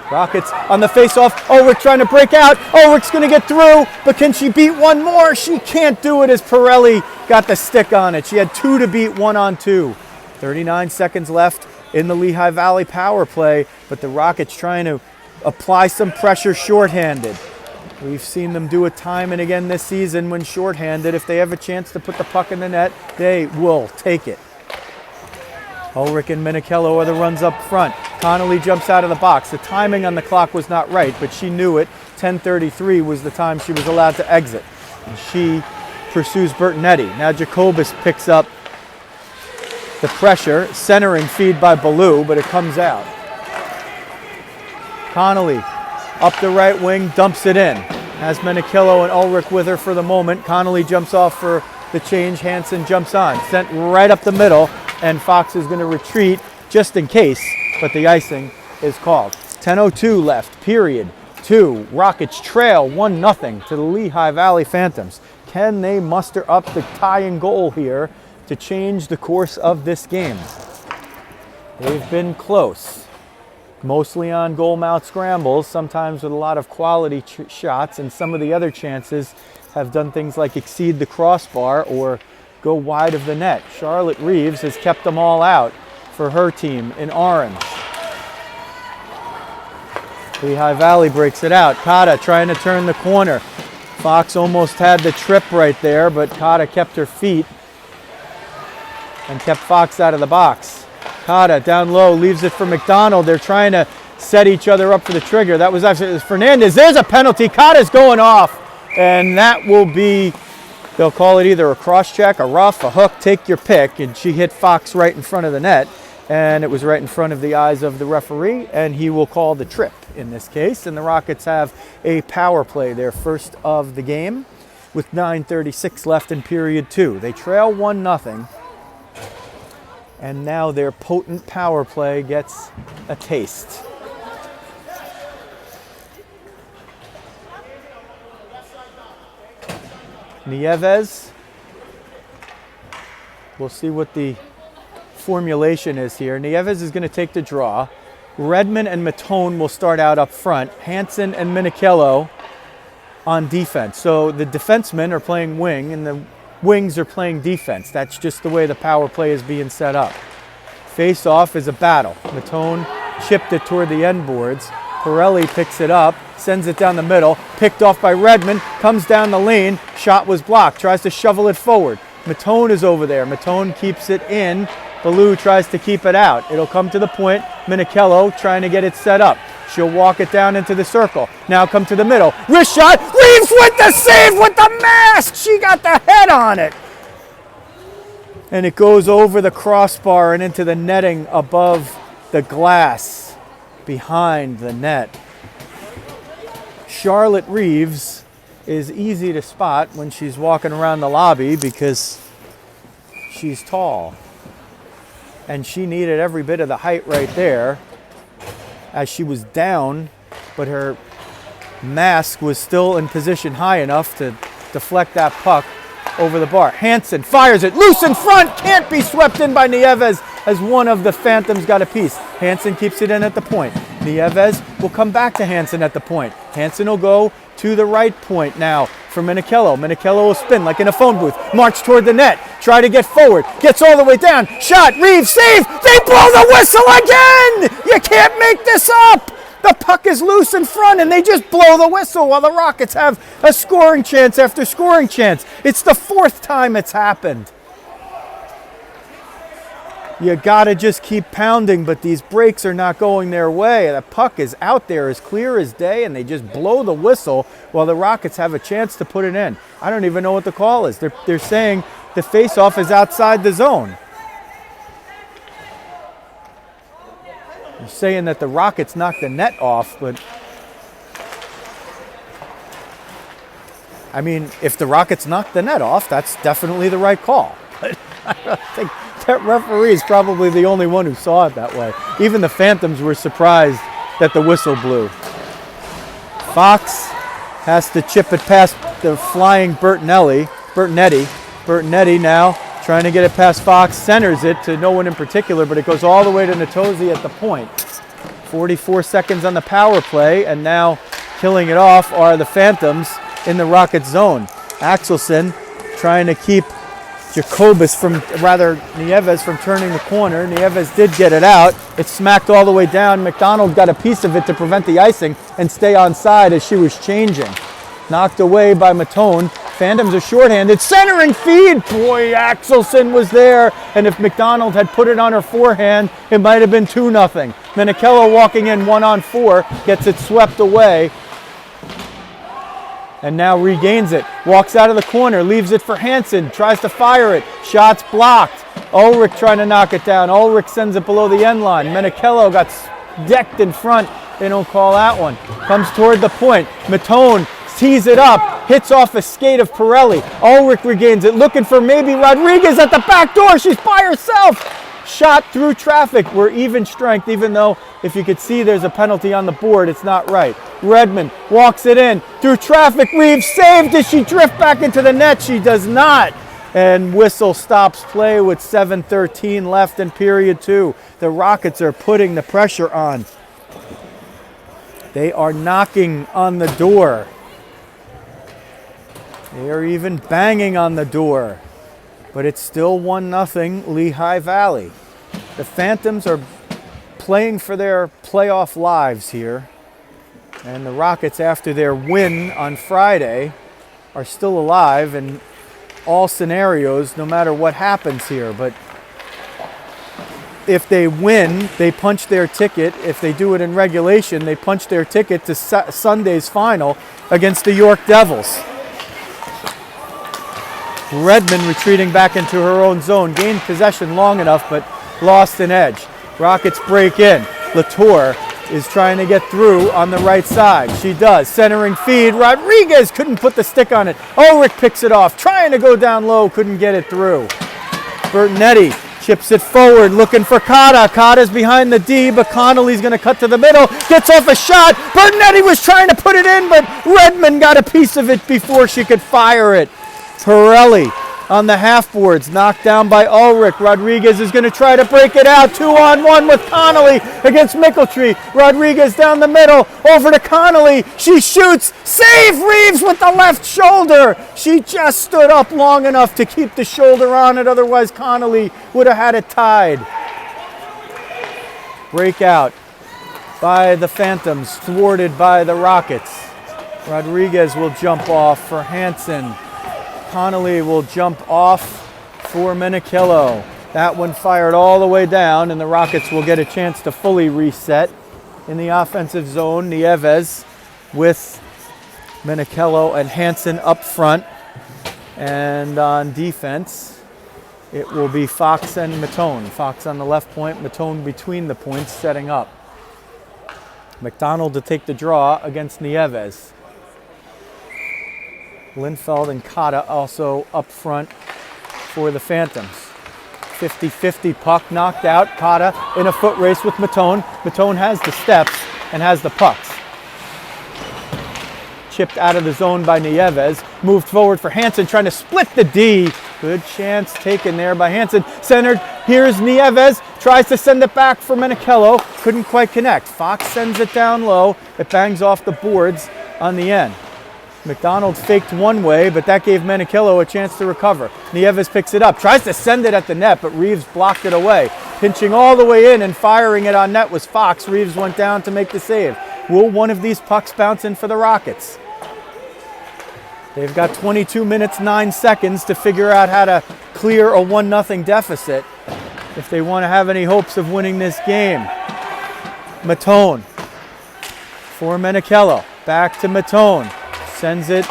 Rockets on the face-off. Ulrich trying to break out. Ulrich's going to get through, but can she beat one more? She can't do it as Pirelli got the stick on it. She had 2 to beat 1-on-2. 39 seconds left in the Lehigh Valley power play, but the Rockets trying to apply some pressure shorthanded. We've seen them do it time and again this season when shorthanded. If they have a chance to put the puck in the net, they will take it. Ulrich and Minichello are the runs up front. Connolly jumps out of the box. The timing on the clock was not right, but she knew it. 10:33 was the time she was allowed to exit. And she pursues Bertonetti. Now Jacobus picks up the pressure. Centering feed by Ballou, but it comes out. Connolly up the right wing, dumps it in. Has Minichello and Ulrich with her for the moment. Connolly jumps off for the change. Hansen jumps on. Sent right up the middle, and Fox is going to retreat just in case, but the icing is called. 10:02 left, period 2. Rockets trail 1-0 to the Lehigh Valley Phantoms. Can they muster up the tying goal here to change the course of this game? They've been close. Mostly on goal mouth scrambles, sometimes with a lot of quality shots, and some of the other chances have done things like exceed the crossbar or go wide of the net. Charlotte Reeves has kept them all out for her team in orange. Lehigh Valley breaks it out. Kata trying to turn the corner. Fox almost had the trip right there, but Kata kept her feet and kept Fox out of the box. Kata down low, leaves it for McDonald. They're trying to set each other up for the trigger. That was actually Fernandez. There's a penalty. Kata's going off, and that will be, they'll call it either a cross check, a rough, a hook, take your pick, and she hit Fox right in front of the net, and it was right in front of the eyes of the referee, and he will call the trip in this case, and the Rockets have a power play, their first of the game, with 9:36 left in period 2. They trail 1-0. And now their potent power play gets a taste. Nieves. We'll see what the formulation is here. Nieves is going to take the draw. Redmond and Matone will start out up front. Hansen and Minichello on defense. So the defensemen are playing wing and the wings are playing defense. That's just the way the power play is being set up. Face-off is a battle. Matone chipped it toward the end boards. Pirelli picks it up, sends it down the middle, picked off by Redmond, comes down the lane, shot was blocked, tries to shovel it forward. Matone is over there. Matone keeps it in. Ballou tries to keep it out. It'll come to the point. Minichello trying to get it set up. She'll walk it down into the circle. Now come to the middle. Wrist shot. Reeves with the save with the mask. She got the head on it. And it goes over the crossbar and into the netting above the glass behind the net. Charlotte Reeves is easy to spot when she's walking around the lobby because she's tall. And she needed every bit of the height right there as she was down, but her mask was still in position high enough to deflect that puck over the bar. Hansen fires it loose in front, can't be swept in by Nieves as one of the Phantoms got a piece. Hansen keeps it in at the point. Nieves will come back to Hansen at the point. Hansen will go to the right point now for Minichello. Minichello will spin like in a phone booth, march toward the net, try to get forward, gets all the way down, shot, Reeves, save, they blow the whistle again! You can't make this up! The puck is loose in front and they just blow the whistle while the Rockets have a scoring chance after scoring chance. It's the 4th time it's happened. You gotta just keep pounding, but these breaks are not going their way. The puck is out there as clear as day and they just blow the whistle while the Rockets have a chance to put it in. I don't even know what the call is. They're saying the face-off is outside the zone. They're saying that the Rockets knocked the net off, but I mean, if the Rockets knocked the net off, that's definitely the right call. But I don't think that referee is probably the only one who saw it that way. Even the Phantoms were surprised that the whistle blew. Fox has to chip it past the flying Bertonetti. Bertonetti now trying to get it past Fox, centers it to no one in particular, but it goes all the way to Natosi at the point. 44 seconds on the power play, and now killing it off are the Phantoms in the Rocket zone. Axelson trying to keep Nieves from turning the corner. Nieves did get it out. It smacked all the way down. McDonald got a piece of it to prevent the icing and stay onside as she was changing. Knocked away by Matone. Phantoms are shorthanded. Centering feed. Boy, Axelson was there. And if McDonald had put it on her forehand, it might have been 2-0. Menichello walking in 1-on-4. Gets it swept away. And now regains it. Walks out of the corner. Leaves it for Hansen. Tries to fire it. Shots blocked. Ulrich trying to knock it down. Ulrich sends it below the end line. Menichello got decked in front. They don't call that one. Comes toward the point. Matone tees it up. Hits off a skate of Pirelli. Ulrich regains it. Looking for maybe Rodriguez at the back door. She's by herself. Shot through traffic. We're even strength, even though if you could see there's a penalty on the board, it's not right. Redmond walks it in through traffic. Reeves saved. Does she drift back into the net? She does not. And whistle stops play with 7:13 left in period 2. The Rockets are putting the pressure on. They are knocking on the door. They are even banging on the door. But it's still 1-0 Lehigh Valley. The Phantoms are playing for their playoff lives here. And the Rockets, after their win on Friday, are still alive in all scenarios, no matter what happens here. But if they win, they punch their ticket. If they do it in regulation, they punch their ticket to Sunday's final against the York Devils. Redmond retreating back into her own zone. Gained possession long enough, but lost an edge. Rockets break in. Latour is trying to get through on the right side. She does. Centering feed. Rodriguez couldn't put the stick on it. Ulrich picks it off. Trying to go down low. Couldn't get it through. Bertinetti chips it forward. Looking for Cotta. Cotta's behind the D, but Connolly's going to cut to the middle. Gets off a shot. Bertinetti was trying to put it in, but Redmond got a piece of it before she could fire it. Pirelli on the half boards, knocked down by Ulrich. Rodriguez is going to try to break it out. 2-on-1 with Connolly against Mickeltree. Rodriguez down the middle, over to Connolly. She shoots. Save Reeves with the left shoulder. She just stood up long enough to keep the shoulder on it. Otherwise, Connolly would have had it tied. Breakout by the Phantoms, thwarted by the Rockets. Rodriguez will jump off for Hansen. Connolly will jump off for Menichello. That one fired all the way down, and the Rockets will get a chance to fully reset. In the offensive zone, Nieves with Menichello and Hansen up front. And on defense, it will be Fox and Matone. Fox on the left point, Matone between the points, setting up. McDonald to take the draw against Nieves. Lindfeld and Cotta also up front for the Phantoms. 50-50 puck knocked out. Cotta in a foot race with Matone. Matone has the steps and has the pucks. Chipped out of the zone by Nieves. Moved forward for Hansen, trying to split the D. Good chance taken there by Hansen. Centered. Here's Nieves. Tries to send it back for Menichello. Couldn't quite connect. Fox sends it down low. It bangs off the boards on the end. McDonald faked one way, but that gave Menichello a chance to recover. Nieves picks it up, tries to send it at the net, but Reeves blocked it away. Pinching all the way in and firing it on net was Fox. Reeves went down to make the save. Will one of these pucks bounce in for the Rockets? They've got 22 minutes, 9 seconds to figure out how to clear a 1-0 deficit if they want to have any hopes of winning this game. Matone for Menichello. Back to Matone. Sends it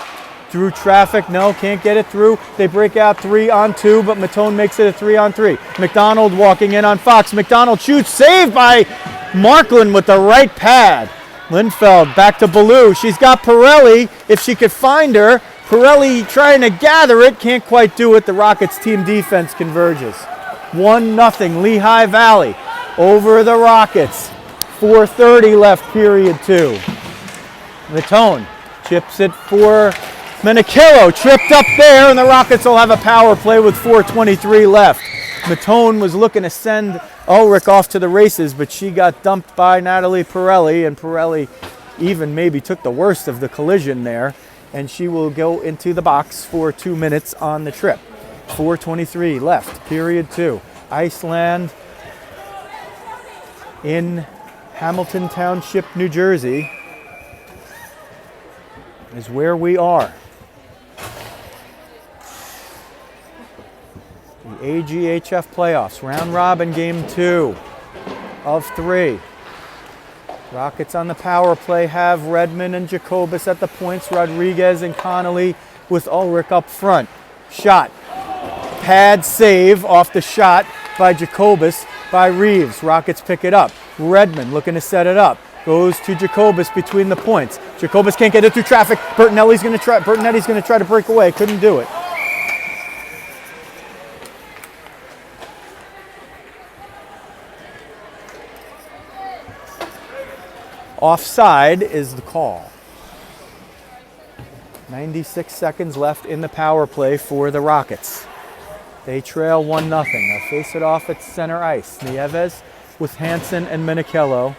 through traffic. No, can't get it through. They break out 3-on-2, but Matone makes it a 3-on-3. McDonald walking in on Fox. McDonald shoots. Saved by Marklin with the right pad. Lindfeld back to Ballou. She's got Pirelli if she could find her. Pirelli trying to gather it. Can't quite do it. The Rockets team defense converges. 1-0 Lehigh Valley over the Rockets. 4:30 left period 2. Matone chips it for Menichello. Tripped up there, and the Rockets will have a power play with 4:23 left. Matone was looking to send Ulrich off to the races, but she got dumped by Natalie Pirelli, and Pirelli even maybe took the worst of the collision there, and she will go into the box for 2 minutes on the trip. 4:23 left, period 2. Iceland in Hamilton Township, New Jersey is where we are. The AGHF Playoffs, round robin game 2 of 3. Rockets on the power play have Redmond and Jacobus at the points, Rodriguez and Connolly with Ulrich up front. Shot. Pad save off the shot by Jacobus by Reeves. Rockets pick it up. Redmond looking to set it up. Goes to Jacobus between the points. Jacobus can't get it through traffic. Bertinelli's going to try to break away. Couldn't do it. Offside is the call. 96 seconds left in the power play for the Rockets. They trail 1-0. They'll face it off at center ice. Nieves with Hansen and Minichello.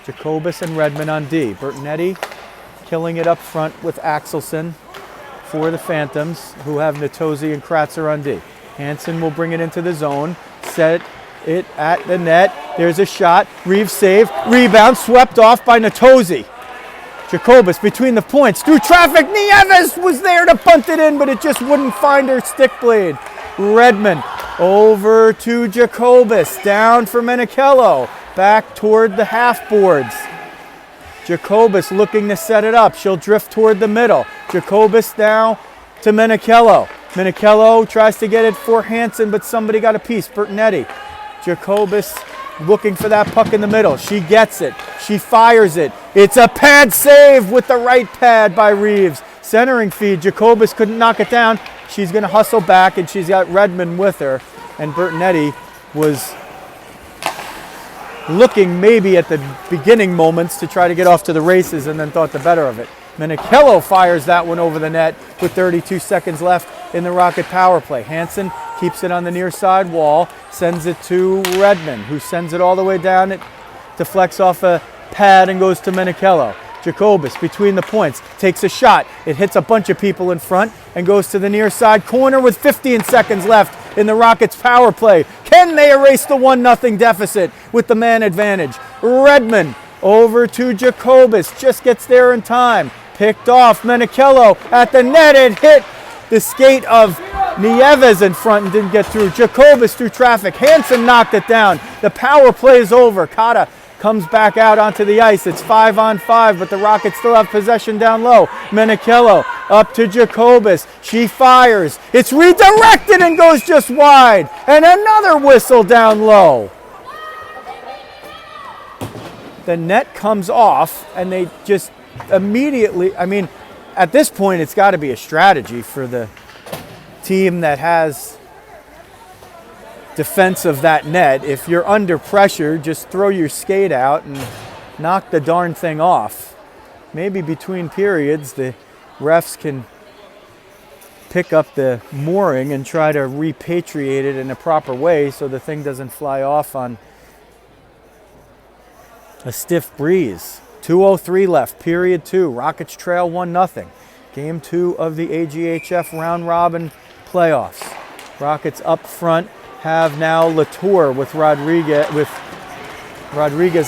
Jacobus and Redmond on D. Bertinetti killing it up front with Axelson for the Phantoms, who have Natosi and Kratzer on D. Hansen will bring it into the zone. Set it at the net. There's a shot. Reeves save. Rebound swept off by Natosi. Jacobus between the points. Through traffic. Nieves was there to punt it in, but it just wouldn't find her stick blade. Redmond over to Jacobus. Down for Minichello. Back toward the half boards. Jacobus looking to set it up. She'll drift toward the middle. Jacobus now to Minichello. Minichello tries to get it for Hansen, but somebody got a piece. Bertinetti. Jacobus looking for that puck in the middle. She gets it. She fires it. It's a pad save with the right pad by Reeves. Centering feed. Jacobus couldn't knock it down. She's going to hustle back, and she's got Redmond with her. And Bertinetti was looking maybe at the beginning moments to try to get off to the races and then thought the better of it. Minichello fires that one over the net with 32 seconds left in the Rocket power play. Hansen keeps it on the near side wall, sends it to Redmond, who sends it all the way down. It deflects off a pad and goes to Minichello. Jacobus between the points takes a shot. It hits a bunch of people in front and goes to the near side corner with 15 seconds left in the Rockets power play. Can they erase the 1-0 deficit with the man advantage? Redmond over to Jacobus, just gets there in time. Picked off. Minichello at the net. It hit the skate of Nieves in front and didn't get through. Jacobus through traffic. Hansen knocked it down. The power play is over. Kata comes back out onto the ice. It's 5-on-5, but the Rockets still have possession down low. Minichello up to Jacobus. She fires. It's redirected and goes just wide. And another whistle down low. The net comes off, and they just immediately, I mean, at this point, it's got to be a strategy for the team that has defense of that net. If you're under pressure, just throw your skate out and knock the darn thing off. Maybe between periods, the refs can pick up the mooring and try to repatriate it in a proper way so the thing doesn't fly off on a stiff breeze. 2:03 left, period 2. Rockets trail 1-0. Game 2 of the AGHF round robin playoffs. Rockets up front have now Latour with Rodriguez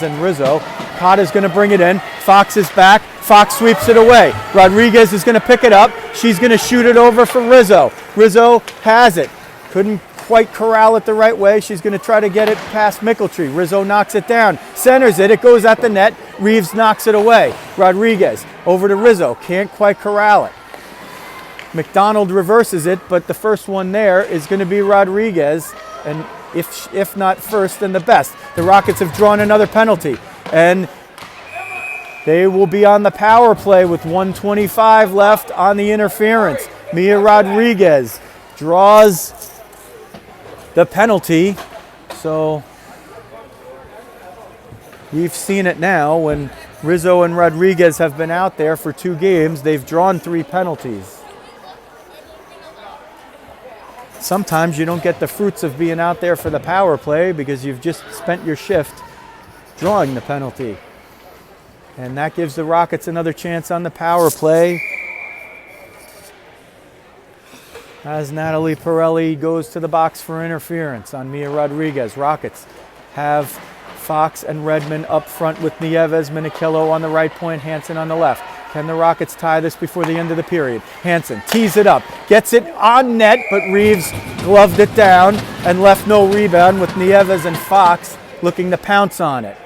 and Rizzo. Kata's going to bring it in. Fox is back. Fox sweeps it away. Rodriguez is going to pick it up. She's going to shoot it over for Rizzo. Rizzo has it. Couldn't quite corral it the right way. She's going to try to get it past Mickeltree. Rizzo knocks it down. Centers it. It goes at the net. Reeves knocks it away. Rodriguez over to Rizzo. Can't quite corral it. McDonald reverses it, but the first one there is going to be Rodriguez. And if not first, then the best. The Rockets have drawn another penalty. And they will be on the power play with 1:25 left on the interference. Mia Rodriguez draws the penalty. So we've seen it now when Rizzo and Rodriguez have been out there for 2 games. They've drawn 3 penalties. Sometimes you don't get the fruits of being out there for the power play because you've just spent your shift drawing the penalty. And that gives the Rockets another chance on the power play. as Natalie Pirelli goes to the box for interference on Mia Rodriguez. Rockets have Fox and Redmond up front with Nieves, Minikillo on the right point, Hansen on the left. Can the Rockets tie this before the end of the period? Hansen tees it up, gets it on net, but Reeves gloved it down and left no rebound with Nieves and Fox looking to pounce on it.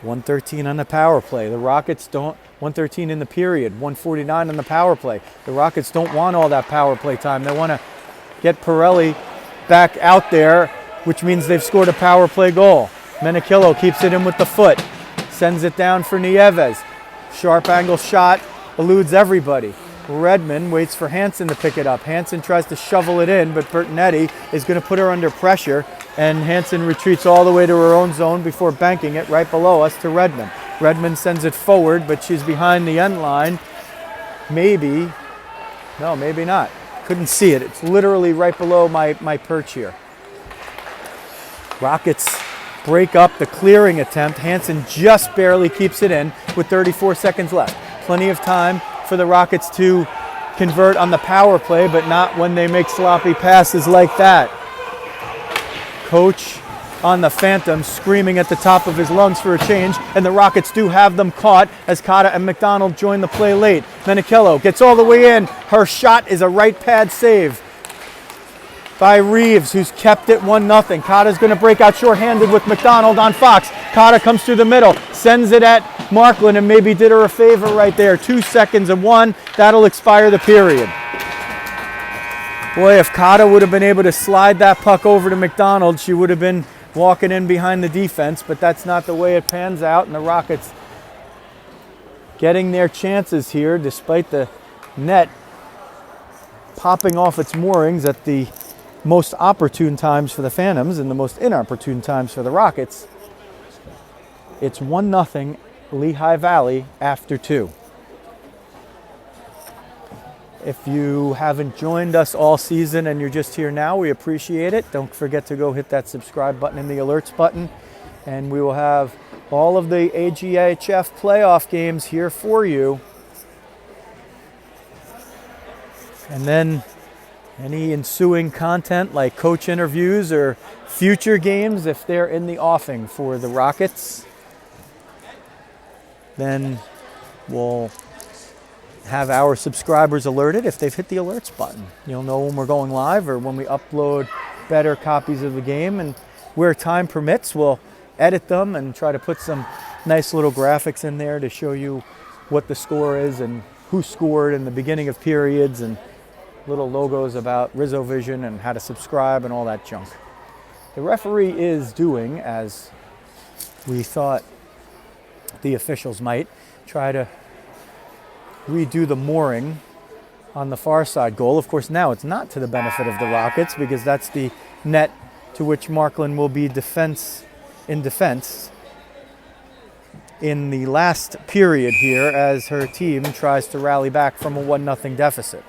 .113 on the power play. The Rockets don't, 113 in the period, 149 on the power play. The Rockets don't want all that power play time. They want to get Pirelli back out there, which means they've scored a power play goal. Minikillo keeps it in with the foot, sends it down for Nieves. Sharp angle shot, eludes everybody. Redmond waits for Hansen to pick it up. Hansen tries to shovel it in, but Bertonetti is going to put her under pressure, and Hansen retreats all the way to her own zone before banking it right below us to Redmond. Redmond sends it forward, but she's behind the end line. Maybe, no, maybe not. Couldn't see it. It's literally right below my perch here. Rockets break up the clearing attempt. Hansen just barely keeps it in with 34 seconds left. Plenty of time for the Rockets to convert on the power play, but not when they make sloppy passes like that. Coach on the Phantoms screaming at the top of his lungs for a change, and the Rockets do have them caught as Cotta and McDonald join the play late. Minikillo gets all the way in. Her shot is a right pad save by Reeves, who's kept it 1-0. Cotta's going to break out shorthanded with McDonald on Fox. Cotta comes through the middle, sends it at Markland, and maybe did her a favor right there. 2 seconds and 1. That'll expire the period. Boy, if Cotta would have been able to slide that puck over to McDonald, she would have been walking in behind the defense, but that's not the way it pans out, and the Rockets getting their chances here despite the net popping off its moorings at the most opportune times for the Phantoms and the most inopportune times for the Rockets. It's 1-0 Lehigh Valley after 2. If you haven't joined us all season and you're just here now, we appreciate it. Don't forget to go hit that subscribe button and the alerts button. And we will have all of the AGHF playoff games here for you. And then any ensuing content like coach interviews or future games, if they're in the offing for the Rockets, then we'll have our subscribers alerted if they've hit the alerts button. You'll know when we're going live or when we upload better copies of the game, and where time permits, we'll edit them and try to put some nice little graphics in there to show you what the score is and who scored in the beginning of periods, and little logos about Rizzo Vision and how to subscribe and all that junk. The referee is doing, as we thought the officials might, try to redo the mooring on the far side goal. Of course, now it's not to the benefit of the Rockets because that's the net to which Markland will be in defense in the last period here as her team tries to rally back from a 1-0 deficit.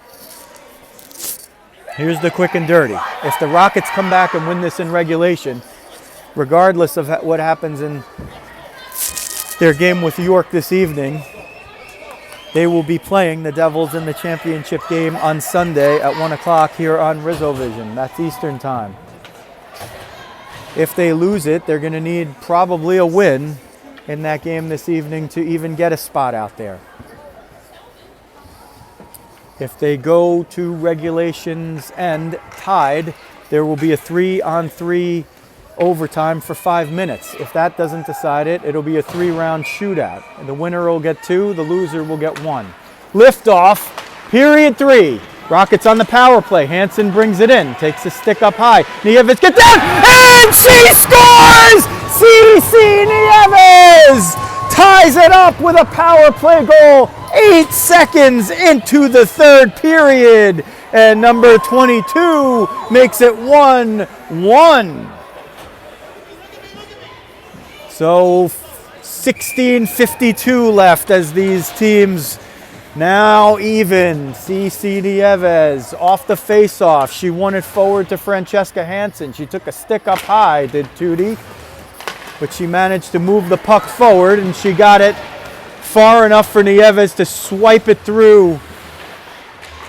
Here's the quick and dirty. If the Rockets come back and win this in regulation, regardless of what happens in their game with York this evening, they will be playing the Devils in the championship game on Sunday at 1 o'clock here on Rizzo Vision. That's Eastern time. If they lose it, they're going to need probably a win in that game this evening to even get a spot out there. If they go to regulation's end tied, there will be a 3-on-3 overtime for 5 minutes. If that doesn't decide it, it'll be a 3-round shootout. And the winner will get 2, the loser will get 1. Liftoff, period 3. Rockets on the power play. Hansen brings it in, takes a stick up high. Nieves gets down, and she scores! CC Nieves ties it up with a power play goal 8 seconds into the third period. And number 22 makes it 1-1. So 16:52 left as these teams now even. CC Nieves off the face-off. She won it forward to Francesca Hansen. She took a stick up high, did Tootie, but she managed to move the puck forward, and she got it far enough for Nieves to swipe it through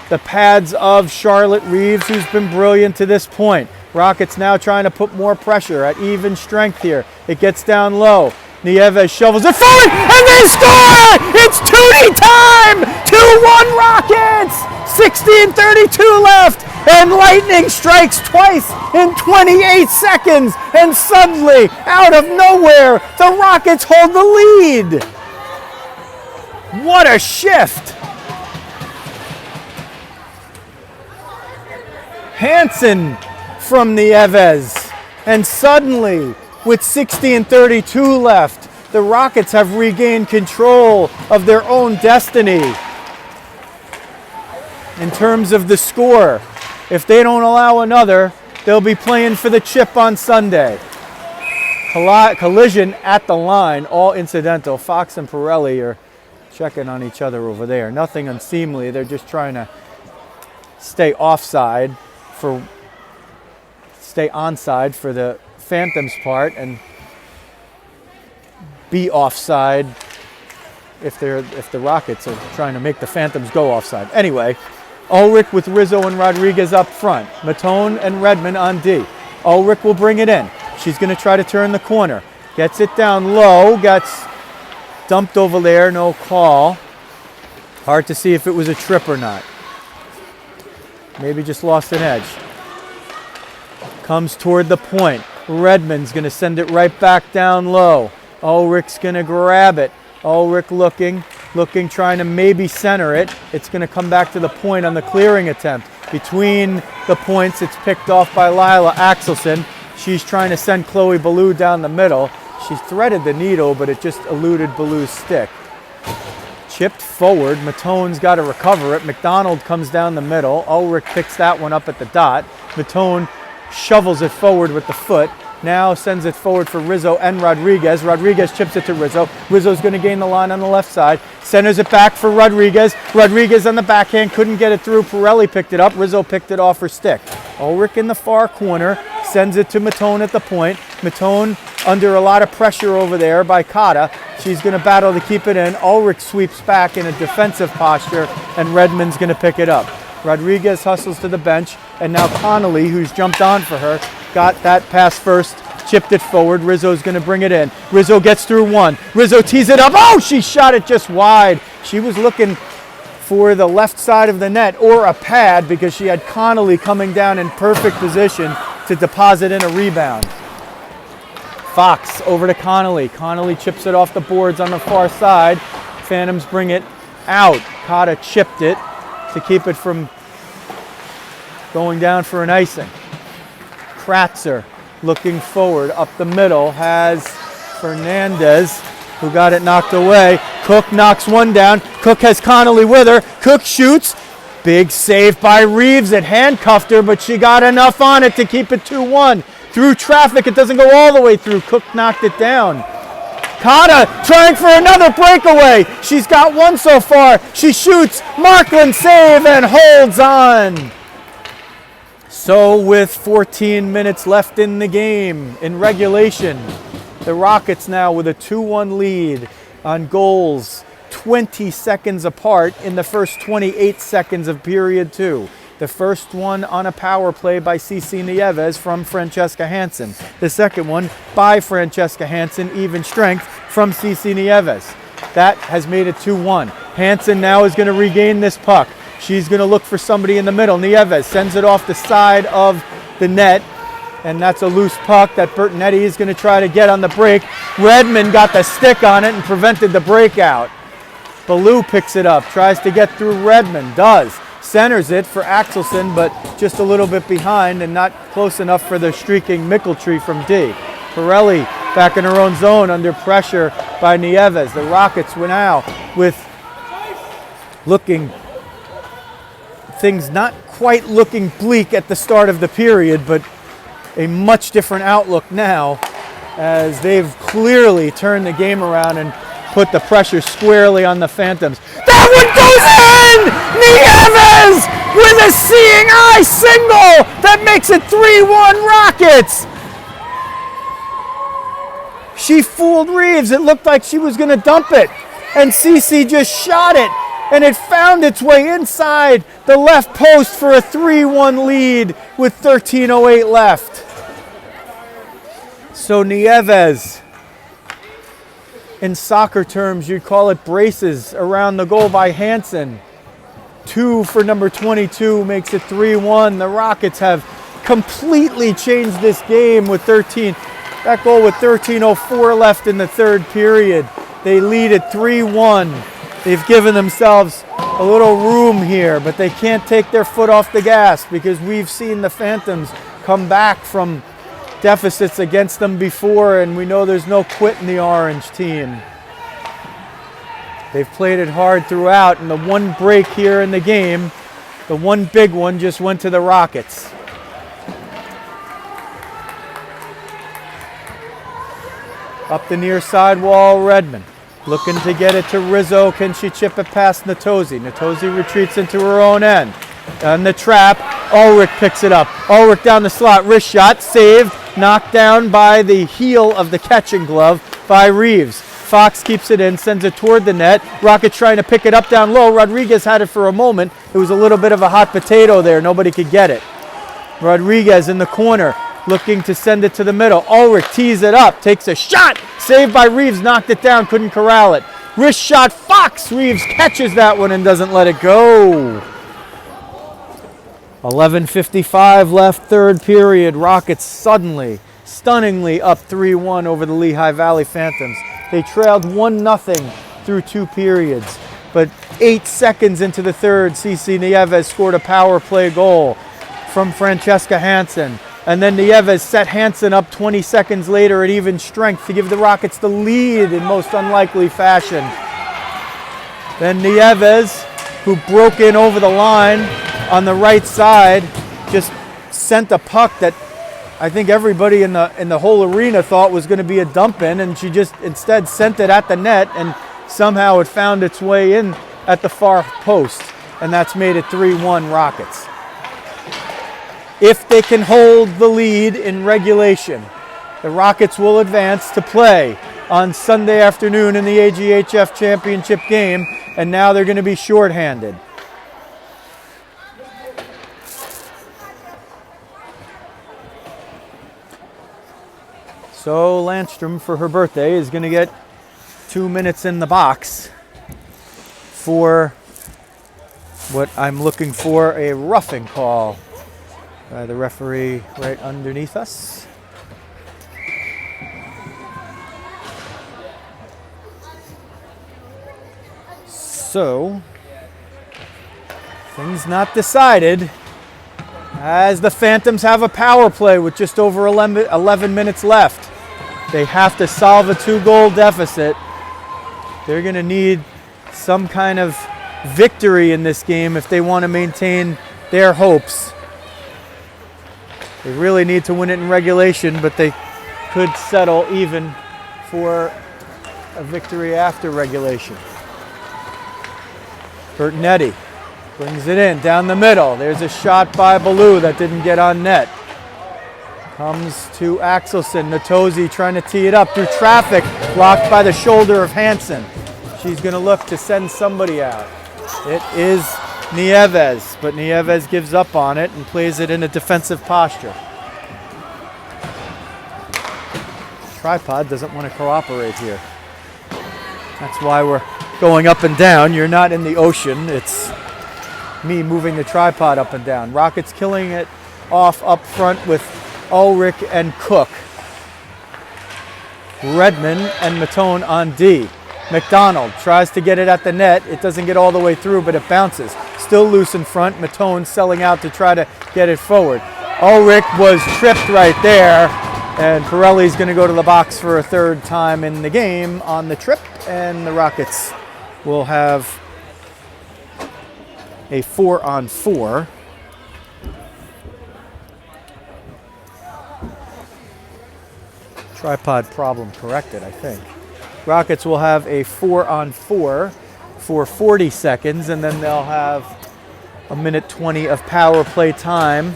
the pads of Charlotte Reeves, who's been brilliant to this point. Rockets now trying to put more pressure at even strength here. It gets down low. Nieves shovels it forward, and they score! It's 2D time! 2-1 Rockets! 16:32 left, and Lightning strikes twice in 28 seconds, and suddenly, out of nowhere, the Rockets hold the lead. What a shift! Hansen from Nieves, and suddenly, with 16:32 left, the Rockets have regained control of their own destiny. In terms of the score, if they don't allow another, they'll be playing for the chip on Sunday. Collision at the line, all incidental. Fox and Pirelli are checking on each other over there. Nothing unseemly, they're just trying to stay onside for the Phantoms part and be offside if the Rockets are trying to make the Phantoms go offside. Anyway, Ulrich with Rizzo and Rodriguez up front. Matone and Redmond on D. Ulrich will bring it in. She's going to try to turn the corner. Gets it down low. Gets dumped over there. No call. Hard to see if it was a trip or not. Maybe just lost an edge. Comes toward the point. Redmond's going to send it right back down low. Ulrich's going to grab it. Ulrich looking, trying to maybe center it. It's going to come back to the point on the clearing attempt. Between the points, it's picked off by Lila Axelson. She's trying to send Chloe Ballou down the middle. She's threaded the needle, but it just eluded Ballou's stick. Chipped forward. Matone's got to recover it. McDonald comes down the middle. Ulrich picks that one up at the dot. Matone shovels it forward with the foot. Now sends it forward for Rizzo and Rodriguez. Rodriguez chips it to Rizzo. Rizzo's going to gain the line on the left side. Centers it back for Rodriguez. Rodriguez on the backhand. Couldn't get it through. Pirelli picked it up. Rizzo picked it off her stick. Ulrich in the far corner. Sends it to Matone at the point. Matone under a lot of pressure over there by Kata. She's going to battle to keep it in. Ulrich sweeps back in a defensive posture, and Redmond's going to pick it up. Rodriguez hustles to the bench, and now Connolly, who's jumped on for her, got that pass first, chipped it forward. Rizzo's going to bring it in. Rizzo gets through one. Rizzo tees it up. Oh, she shot it just wide. She was looking for the left side of the net or a pad because she had Connolly coming down in perfect position to deposit in a rebound. Fox over to Connolly. Connolly chips it off the boards on the far side. Phantoms bring it out. Kata chipped it to keep it from going down for an icing. Kratzer looking forward up the middle has Fernandez, who got it knocked away. Cook knocks one down. Cook has Connolly with her. Cook shoots. Big save by Reeves. It handcuffed her, but she got enough on it to keep it 2-1. Through traffic, it doesn't go all the way through. Cook knocked it down. Kata trying for another breakaway. She's got one so far. She shoots. Markland save and holds on. So with 14 minutes left in the game, in regulation, the Rockets now with a 2-1 lead on goals 20 seconds apart in the first 28 seconds of period 2. The first one on a power play by Cece Nieves from Francesca Hansen. The second one by Francesca Hansen, even strength, from Cece Nieves. That has made it 2-1. Hansen now is going to regain this puck. She's going to look for somebody in the middle. Nieves sends it off the side of the net, and that's a loose puck that Bertonetti is going to try to get on the break. Redmond got the stick on it and prevented the breakout. Ballou picks it up, tries to get through Redmond, does. Centers it for Axelson, but just a little bit behind and not close enough for the streaking Mickeltree from D. Pirelli back in her own zone under pressure by Nieves. The Rockets were now with things not quite looking bleak at the start of the period, but a much different outlook now as they've clearly turned the game around and put the pressure squarely on the Phantoms. That one goes in! Nieves with a seeing eye single that makes it 3-1 Rockets. She fooled Reeves. It looked like she was going to dump it. and CC just shot it, and it found its way inside the left post for a 3-1 lead with 13:08 left. So Nieves, in soccer terms, you'd call it braces around the goal by Hansen. 2 for number 22 makes it 3-1. The Rockets have completely changed this game with that goal with 13:04 left in the third period. They lead at 3-1. They've given themselves a little room here, but they can't take their foot off the gas because we've seen the Phantoms come back from deficits against them before, and we know there's no quit in the Orange team. They've played it hard throughout, and the one break here in the game, the one big one, just went to the Rockets. Up the near side wall, Redmond. Looking to get it to Rizzo. Can she chip it past Natosi? Natosi retreats into her own end. On the trap, Ulrich picks it up. Ulrich down the slot, wrist shot, saved, knocked down by the heel of the catching glove by Reeves. Fox keeps it in, sends it toward the net. Rockets trying to pick it up down low. Rodriguez had it for a moment. It was a little bit of a hot potato there. Nobody could get it. Rodriguez in the corner, looking to send it to the middle. Ulrich tees it up, takes a shot. Saved by Reeves, knocked it down, couldn't corral it. Wrist shot, Fox. Reeves catches that one and doesn't let it go. 11:55 left, third period. Rockets stunningly up 3-1 over the Lehigh Valley Phantoms. They trailed 1-0 through 2 periods. But 8 seconds into the third, CC Nieves scored a power play goal from Francesca Hansen. And then Nieves set Hansen up 20 seconds later at even strength to give the Rockets the lead in most unlikely fashion. Then Nieves, who broke in over the line on the right side, just sent a puck that I think everybody in the whole arena thought was going to be a dump in, and she just instead sent it at the net, and somehow it found its way in at the far post, and that's made it 3-1 Rockets. If they can hold the lead in regulation, the Rockets will advance to play on Sunday afternoon in the AGHF Championship game, and now they're going to be shorthanded. So Landstrom, for her birthday, is going to get 2 minutes in the box for what I'm looking for, a roughing call by the referee right underneath us. So, things not decided as the Phantoms have a power play with just over 11 minutes left. They have to solve a 2-goal deficit. They're going to need some kind of victory in this game if they want to maintain their hopes. They really need to win it in regulation, but they could settle even for a victory after regulation. Bertinetti brings it in down the middle. There's a shot by Ballou that didn't get on net. Comes to Axelson. Natosi trying to tee it up through traffic, blocked by the shoulder of Hansen. She's going to look to send somebody out. It is Nieves, but Nieves gives up on it and plays it in a defensive posture. Tripod doesn't want to cooperate here. That's why we're going up and down. You're not in the ocean. It's me moving the tripod up and down. Rockets killing it off up front with Ulrich and Cook. Redmond and Matone on D. McDonald tries to get it at the net. It doesn't get all the way through, but it bounces. Still loose in front. Matone selling out to try to get it forward. Ulrich was tripped right there, and Pirelli's going to go to the box for a third time in the game on the trip, and the Rockets will have a 4-on-4. Tripod problem corrected, I think. Rockets will have a 4-on-4 for 40 seconds, and then they'll have a minute 20 of power play time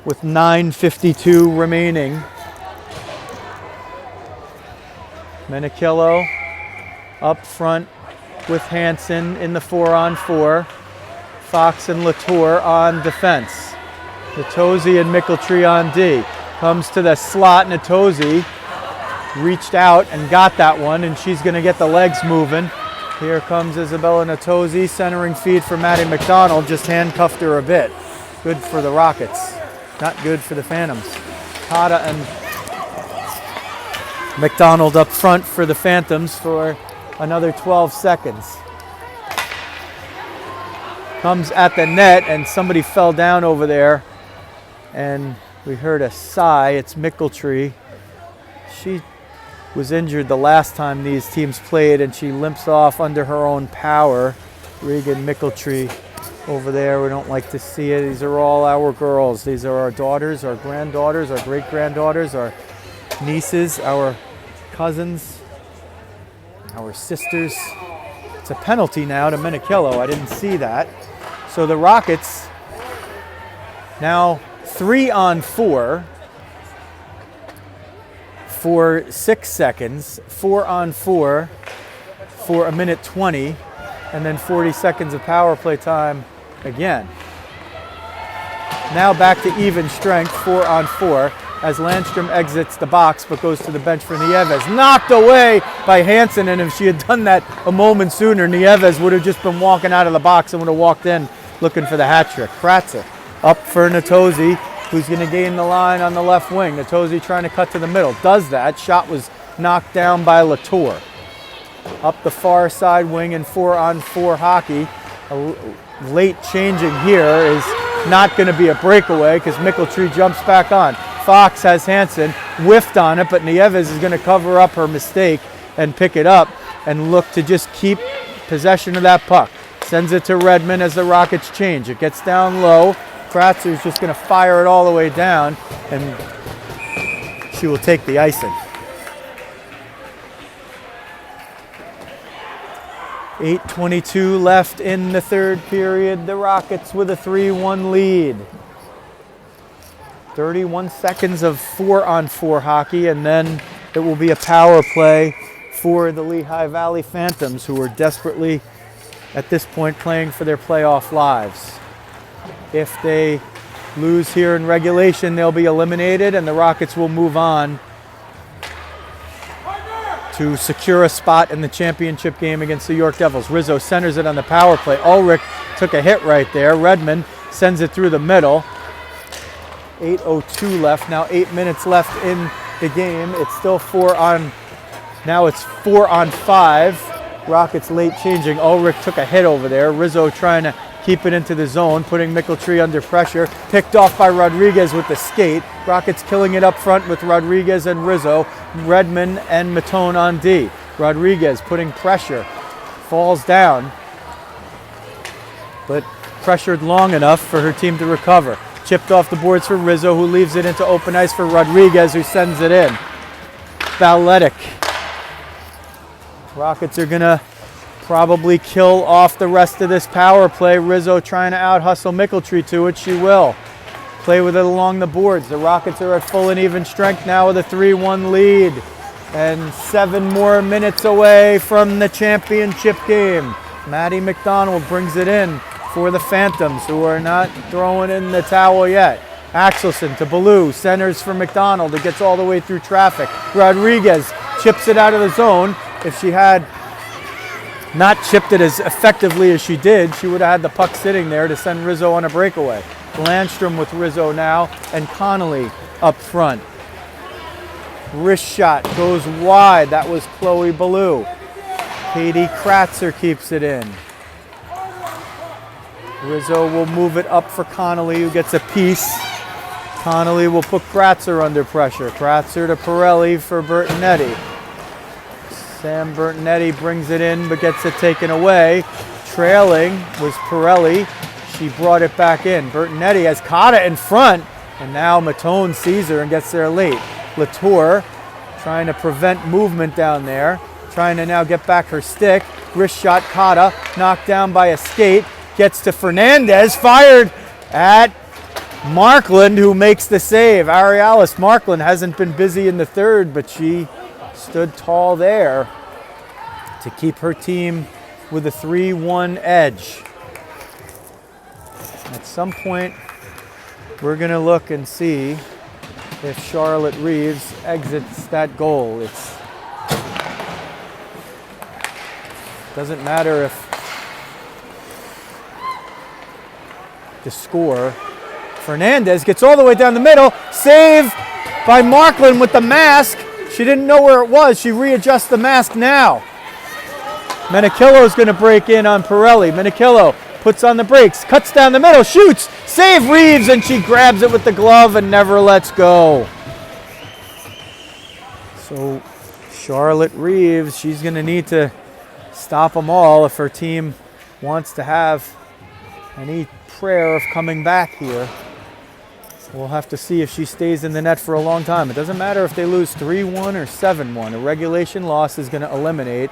with 9:52 remaining. Menichello up front with Hansen in the 4-on-4. Fox and Latour on defense. Natozzi and Mickeltree on D. Comes to the slot. Natozzi reached out and got that one, and she's going to get the legs moving. Here comes Isabella Natozzi, centering feed for Maddie McDonald. Just handcuffed her a bit. Good for the Rockets. Not good for the Phantoms. Cotta and McDonald up front for the Phantoms for another 12 seconds. Comes at the net, and somebody fell down over there, and we heard a sigh. It's Mickeltree. She was injured the last time these teams played, and she limps off under her own power. Regan Mickeltree over there. We don't like to see it. These are all our girls. These are our daughters, our granddaughters, our great-granddaughters, our nieces, our cousins, our sisters. It's a penalty now to Minichillo. I didn't see that. So the Rockets now 3-on-4 for 6 seconds, 4-on-4 for a minute 20, and then 40 seconds of power play time again. Now back to even strength, 4-on-4, as Landstrom exits the box but goes to the bench for Nieves. Knocked away by Hansen, and if she had done that a moment sooner, Nieves would have just been walking out of the box and would have walked in looking for the hat trick. Kratzer up for Natozzi, who's going to gain the line on the left wing. Natozzi trying to cut to the middle. Does that. Shot was knocked down by Latour. Up the far side wing in 4-on-4 hockey. A late changing here is not going to be a breakaway because Mickeltree jumps back on. Fox has Hansen, whiffed on it, but Nieves is going to cover up her mistake and pick it up and look to just keep possession of that puck. Sends it to Redmond as the Rockets change. It gets down low. Kratzer's just going to fire it all the way down, and she will take the icing. 8:22 left in the third period. The Rockets with a 3-1 lead. 31 seconds of 4-on-4 hockey, and then it will be a power play for the Lehigh Valley Phantoms, who are desperately, at this point, playing for their playoff lives. If they lose here in regulation, they'll be eliminated, and the Rockets will move on to secure a spot in the championship game against the York Devils. Rizzo centers it on the power play. Ulrich took a hit right there. Redmond sends it through the middle. 8:02 left. Now 8 minutes left in the game. It's still 4-on-5. Rockets late changing. Ulrich took a hit over there. Rizzo trying to keep it into the zone, putting Mickeltree under pressure. Picked off by Rodriguez with the skate. Rockets killing it up front with Rodriguez and Rizzo. Redmond and Matone on D. Rodriguez putting pressure. Falls down, but pressured long enough for her team to recover. Chipped off the boards for Rizzo, who leaves it into open ice for Rodriguez, who sends it in. Balletic. Rockets are going to probably kill off the rest of this power play. Rizzo trying to out-hustle Mickeltree to it. She will. Play with it along the boards. The Rockets are at full and even strength now with a 3-1 lead. And 7 more minutes away from the championship game. Maddie McDonald brings it in for the Phantoms, who are not throwing in the towel yet. Axelson to Ballou, centers for McDonald. It gets all the way through traffic. Rodriguez chips it out of the zone. If she had not chipped it as effectively as she did, she would have had the puck sitting there to send Rizzo on a breakaway. Landstrom with Rizzo now, and Connolly up front. Wrist shot goes wide. That was Chloe Ballou. Katie Kratzer keeps it in. Rizzo will move it up for Connolly, who gets a piece. Connolly will put Kratzer under pressure. Kratzer to Pirelli for Bertonetti. Sam Bertonetti brings it in but gets it taken away. Trailing was Pirelli. She brought it back in. Bertonetti has Cotta in front, and now Matone sees her and gets there late. Latour trying to prevent movement down there. Trying to now get back her stick. Wrist shot, Cotta knocked down by a skate. Gets to Fernandez, fired at Markland, who makes the save. Arialis Markland hasn't been busy in the third, but she stood tall there to keep her team with a 3-1 edge. At some point, we're going to look and see if Charlotte Reeves exits that goal. It doesn't matter if the score. Fernandez gets all the way down the middle. Save by Markland with the mask. She didn't know where it was. She readjusts the mask now. Menikillo's going to break in on Pirelli. Menikillo puts on the brakes, cuts down the middle, shoots, save Reeves, and she grabs it with the glove and never lets go. So Charlotte Reeves, she's going to need to stop them all if her team wants to have any prayer of coming back here. We'll have to see if she stays in the net for a long time. It doesn't matter if they lose 3-1 or 7-1. A regulation loss is going to eliminate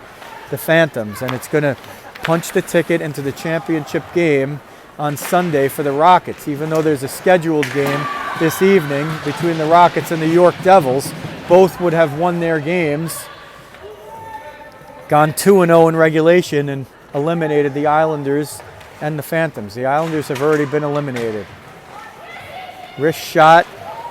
the Phantoms, and it's going to punch the ticket into the championship game on Sunday for the Rockets. Even though there's a scheduled game this evening between the Rockets and the York Devils, both would have won their games, gone 2-0 in regulation, and eliminated the Islanders and the Phantoms. The Islanders have already been eliminated. Wrist shot.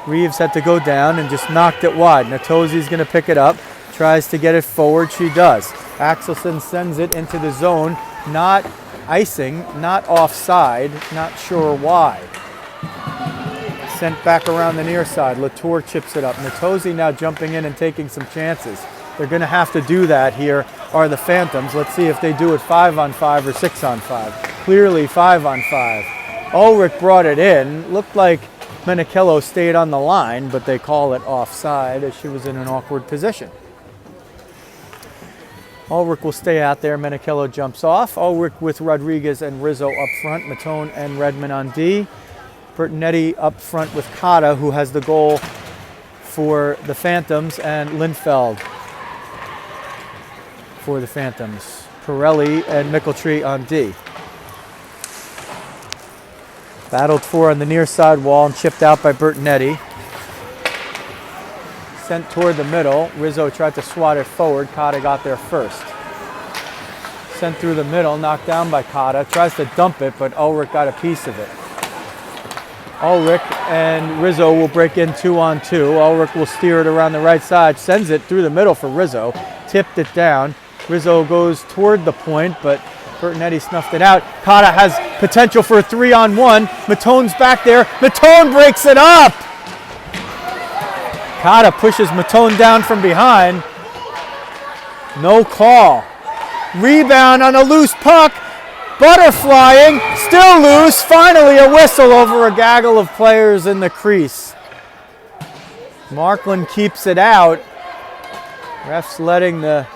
Reeves had to go down and just knocked it wide. Natosi's going to pick it up. Tries to get it forward. She does. Axelson sends it into the zone. Not icing, not offside. Not sure why. Sent back around the near side. Latour chips it up. Natosi now jumping in and taking some chances. They're going to have to do that here are the Phantoms. Let's see if they do it 5-on-5 or 6-on-5. Clearly 5-on-5. Ulrich brought it in. Looked like Menikillo stayed on the line, but they call it offside as she was in an awkward position. Ulrich will stay out there. Menikillo jumps off. Ulrich with Rodriguez and Rizzo up front. Matone and Redmond on D. Bertonetti up front with Cotta, who has the goal for the Phantoms, and Lindfeld for the Phantoms. Pirelli and Mickeltree on D. Battled for on the near side wall and chipped out by Bertonetti. Sent toward the middle. Rizzo tried to swat it forward. Cotta got there first. Sent through the middle, knocked down by Cotta. Tries to dump it, but Ulrich got a piece of it. Ulrich and Rizzo will break in 2-on-2. Ulrich will steer it around the right side. Sends it through the middle for Rizzo. Tipped it down. Rizzo goes toward the point, but Bertonetti snuffed it out. Cotta has potential for a 3-on-1. Matone's back there. Matone breaks it up. Cotta pushes Matone down from behind. No call. Rebound on a loose puck. Butterflying. Still loose. Finally a whistle over a gaggle of players in the crease. Markland keeps it out. Ref's letting the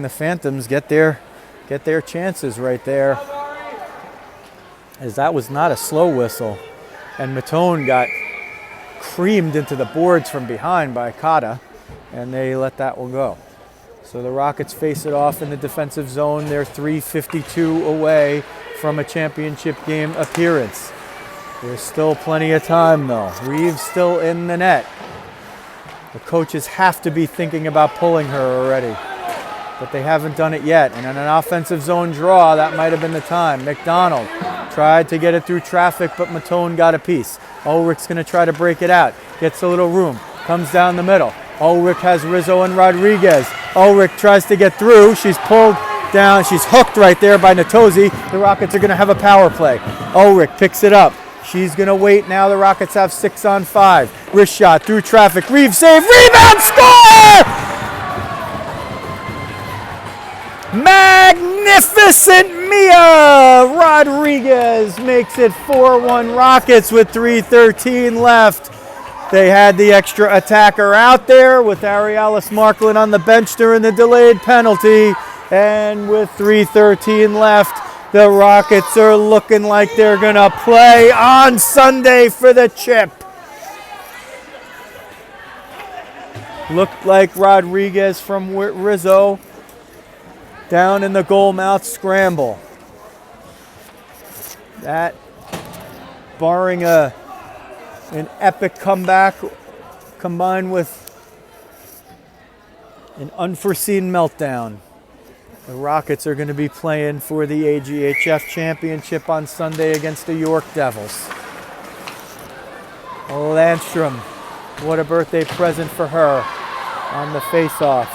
Phantoms get their chances right there, as that was not a slow whistle, and Matone got creamed into the boards from behind by Cotta, and they let that one go. So the Rockets face it off in the defensive zone. They're 3:52 away from a championship game appearance. There's still plenty of time though. Reeves still in the net. The coaches have to be thinking about pulling her already, but they haven't done it yet. And in an offensive zone draw, that might have been the time. McDonald tried to get it through traffic, but Matone got a piece. Ulrich's going to try to break it out. Gets a little room. Comes down the middle. Ulrich has Rizzo and Rodriguez. Ulrich tries to get through. She's pulled down. She's hooked right there by Natosi. The Rockets are going to have a power play. Ulrich picks it up. She's going to wait now. The Rockets have 6-on-5. Wrist shot through traffic. Reeves save. Rebound. Score! Magnificent Mia Rodriguez makes it 4-1 Rockets with 3:13 left. They had the extra attacker out there with Arialis Markland on the bench during the delayed penalty. And with 3:13 left, the Rockets are looking like they're going to play on Sunday for the chip. Looked like Rodriguez from Rizzo down in the goal mouth scramble. That, barring an epic comeback combined with An unforeseen meltdown. The Rockets are going to be playing for the AGHF Championship on Sunday against the York Devils. Landstrom, what a birthday present for her on the face-off.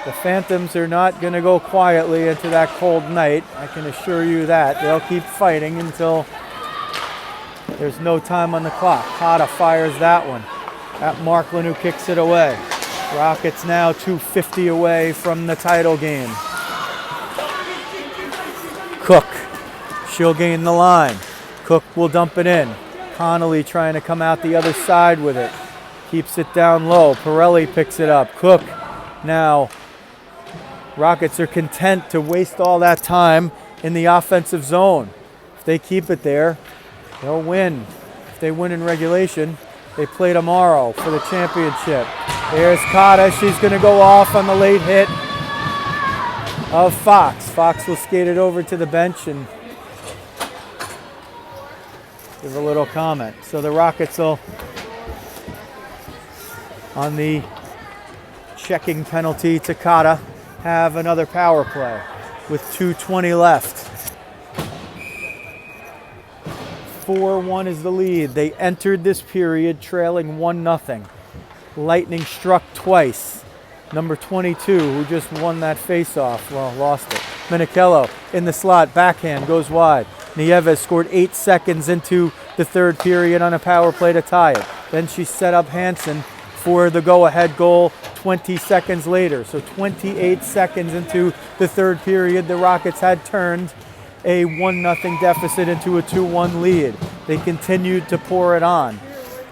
The Phantoms are not going to go quietly into that cold night. I can assure you that. They'll keep fighting until there's no time on the clock. Cotta fires that one at Markland, who kicks it away. Rockets now 250 away from the title game. Cook, she'll gain the line. Cook will dump it in. Connolly trying to come out the other side with it. Keeps it down low. Pirelli picks it up. Cook now. Rockets are content to waste all that time in the offensive zone. If they keep it there, they'll win. If they win in regulation, they play tomorrow for the championship. There's Cotta. She's going to go off on the late hit of Fox. Fox will skate it over to the bench and give a little comment. So the Rockets will, on the checking penalty to Cotta, have another power play with 2:20 left. 4-1 is the lead. They entered this period trailing 1-0. Lightning struck twice. Number 22, who just won that face-off, well, lost it. Minichello in the slot, backhand, goes wide. Nieves scored 8 seconds into the third period on a power play to tie it. Then she set up Hansen for the go-ahead goal 20 seconds later. So 28 seconds into the third period, the Rockets had turned a 1-0 deficit into a 2-1 lead. They continued to pour it on.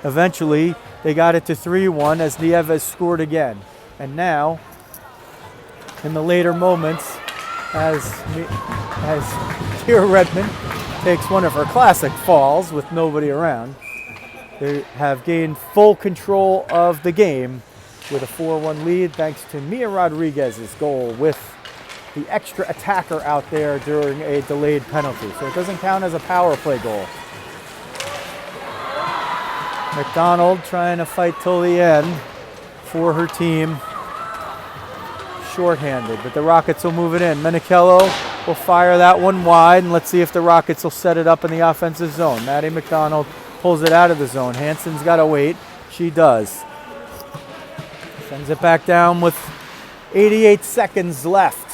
Eventually, they got it to 3-1 as Nieves scored again. And now, in the later moments, as Kira Redmond takes one of her classic falls with nobody around, they have gained full control of the game with a 4-1 lead thanks to Mia Rodriguez's goal with the extra attacker out there during a delayed penalty. So it doesn't count as a power play goal. McDonald trying to fight till the end for her team. Shorthanded, but the Rockets will move it in. Minichello will fire that one wide, and let's see if the Rockets will set it up in the offensive zone. Maddie McDonald pulls it out of the zone. Hansen's got to wait. She does. Sends it back down with 88 seconds left.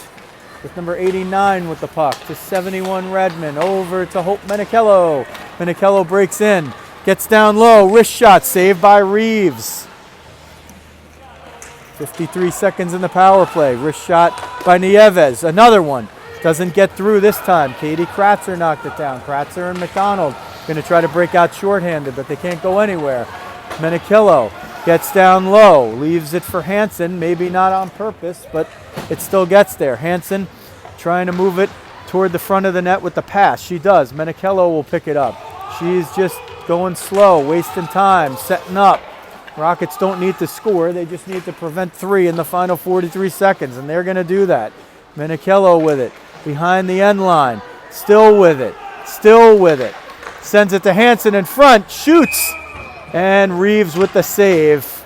With number 89 with the puck to 71 Redmond. Over to Hope Minichello. Minichello breaks in. Gets down low. Wrist shot saved by Reeves. 53 seconds in the power play. Wrist shot by Nieves. Another one. Doesn't get through this time. Katie Kratzer knocked it down. Kratzer and McDonald going to try to break out shorthanded, but they can't go anywhere. Minichello gets down low. Leaves it for Hansen. Maybe not on purpose, but it still gets there. Hansen trying to move it toward the front of the net with the pass. She does. Minichello will pick it up. She's just going slow, wasting time, setting up. Rockets don't need to score. They just need to prevent 3 in the final 43 seconds, and they're going to do that. Minichello with it, behind the end line. Still with it. Still with it. Sends it to Hansen in front. Shoots. And Reeves with the save.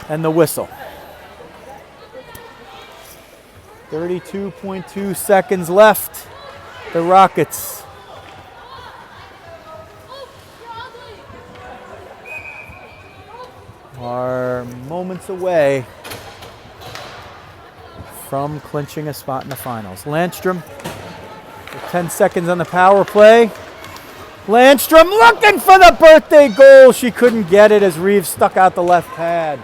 And the whistle. 32.2 seconds left. The Rockets are moments away from clinching a spot in the finals. Landstrom with 10 seconds on the power play. Landstrom looking for the birthday goal. She couldn't get it as Reeves stuck out the left pad.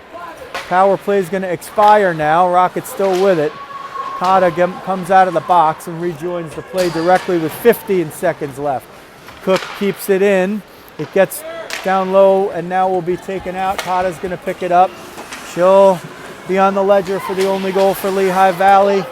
Power play is going to expire now. Rockets still with it. Cotta comes out of the box and rejoins the play directly with 15 seconds left. Cook keeps it in. It gets down low and now will be taken out. Cotta's going to pick it up. She'll be on the ledger for the only goal for Lehigh Valley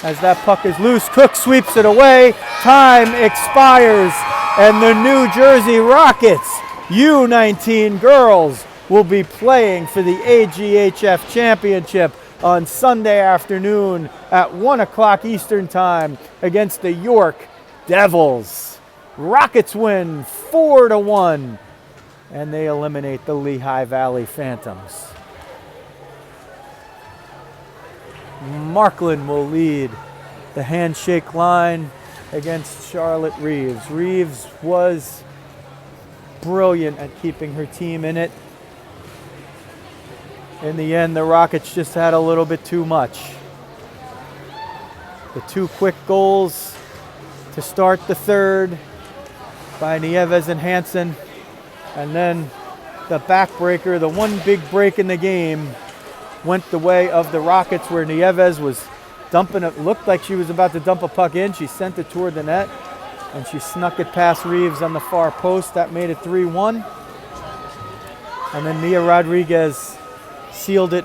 as that puck is loose. Cook sweeps it away. Time expires and the New Jersey Rockets U19 girls will be playing for the AGHF Championship on Sunday afternoon at 1 o'clock Eastern Time against the York Devils. Rockets win 4-1 and they eliminate the Lehigh Valley Phantoms. Marklin will lead the handshake line against Charlotte Reeves. Reeves was brilliant at keeping her team in it. In the end, the Rockets just had a little bit too much. The two quick goals to start the third by Nieves and Hansen, and then the backbreaker, the one big break in the game, went the way of the Rockets, where Nieves was dumping it. Looked like she was about to dump a puck in. She sent it toward the net, and she snuck it past Reeves on the far post. That made it 3-1. And then Nia Rodriguez sealed it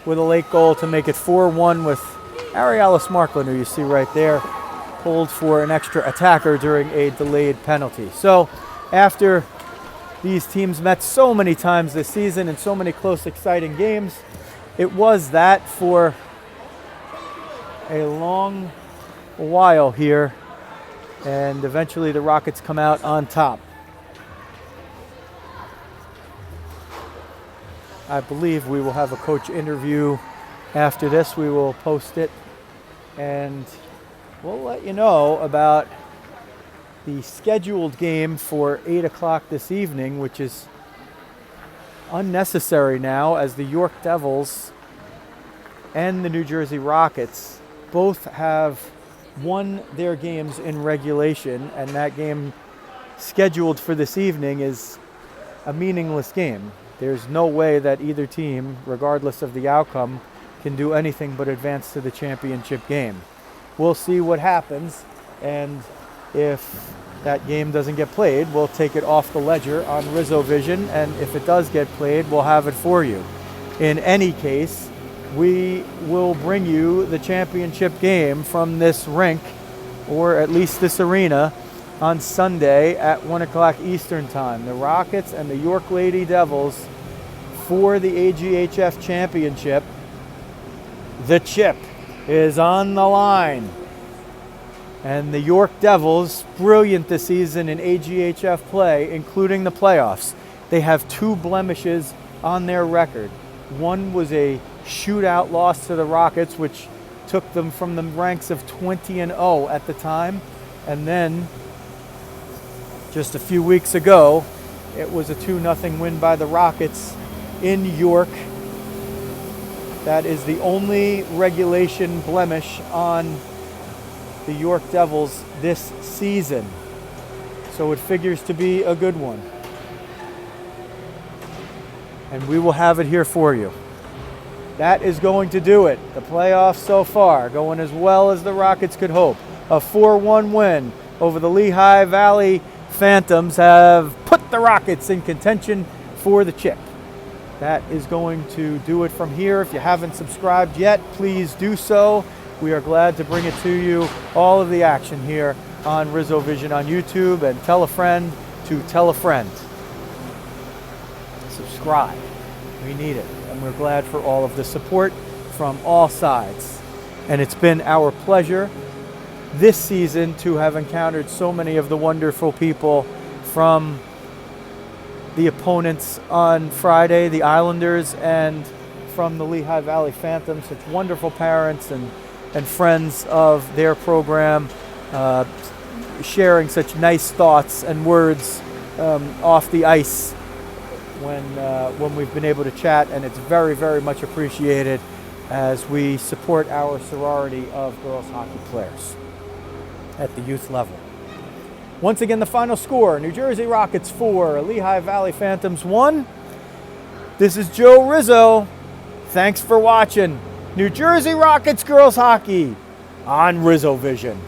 with a late goal to make it 4-1, with Arialis Marklin, who you see right there, pulled for an extra attacker during a delayed penalty. So after these teams met so many times this season in so many close, exciting games, it was that for a long while here, and eventually the Rockets come out on top. I believe we will have a coach interview after this. We will post it, and we'll let you know about the scheduled game for 8 o'clock this evening, which is unnecessary now, as the York Devils and the New Jersey Rockets both have won their games in regulation, and that game scheduled for this evening is a meaningless game. There's no way that either team, regardless of the outcome, can do anything but advance to the championship game. We'll see what happens, and if that game doesn't get played, we'll take it off the ledger on Rizzo Vision, and if it does get played, we'll have it for you. In any case, we will bring you the championship game from this rink, or at least this arena, on Sunday at 1 o'clock Eastern Time. The Rockets and the York Lady Devils for the AGHF Championship. The chip is on the line. And the York Devils, brilliant this season in AGHF play, including the playoffs. They have 2 blemishes on their record. One was a shootout loss to the Rockets, which took them from the ranks of 20-0 at the time. And then, just a few weeks ago, it was a 2-0 win by the Rockets in York. That is the only regulation blemish on the York Devils this season. So it figures to be a good one. And we will have it here for you. That is going to do it. The playoffs so far going as well as the Rockets could hope. A 4-1 win over the Lehigh Valley Phantoms have put the Rockets in contention for the chip. That is going to do it from here. If you haven't subscribed yet, please do so. We are glad to bring it to you, all of the action here on Rizzo Vision on YouTube, and tell a friend to tell a friend. Subscribe. We need it, and we're glad for all of the support from all sides. And it's been our pleasure this season to have encountered so many of the wonderful people from the opponents on Friday, the Islanders, and from the Lehigh Valley Phantoms. Such wonderful parents and friends of their program, sharing such nice thoughts and words off the ice when we've been able to chat, and it's very, very much appreciated as we support our sorority of girls hockey players at the youth level. Once again, the final score: New Jersey Rockets 4, Lehigh Valley Phantoms 1. This is Joe Rizzo. Thanks for watching New Jersey Rockets girls hockey on Rizzo Vision.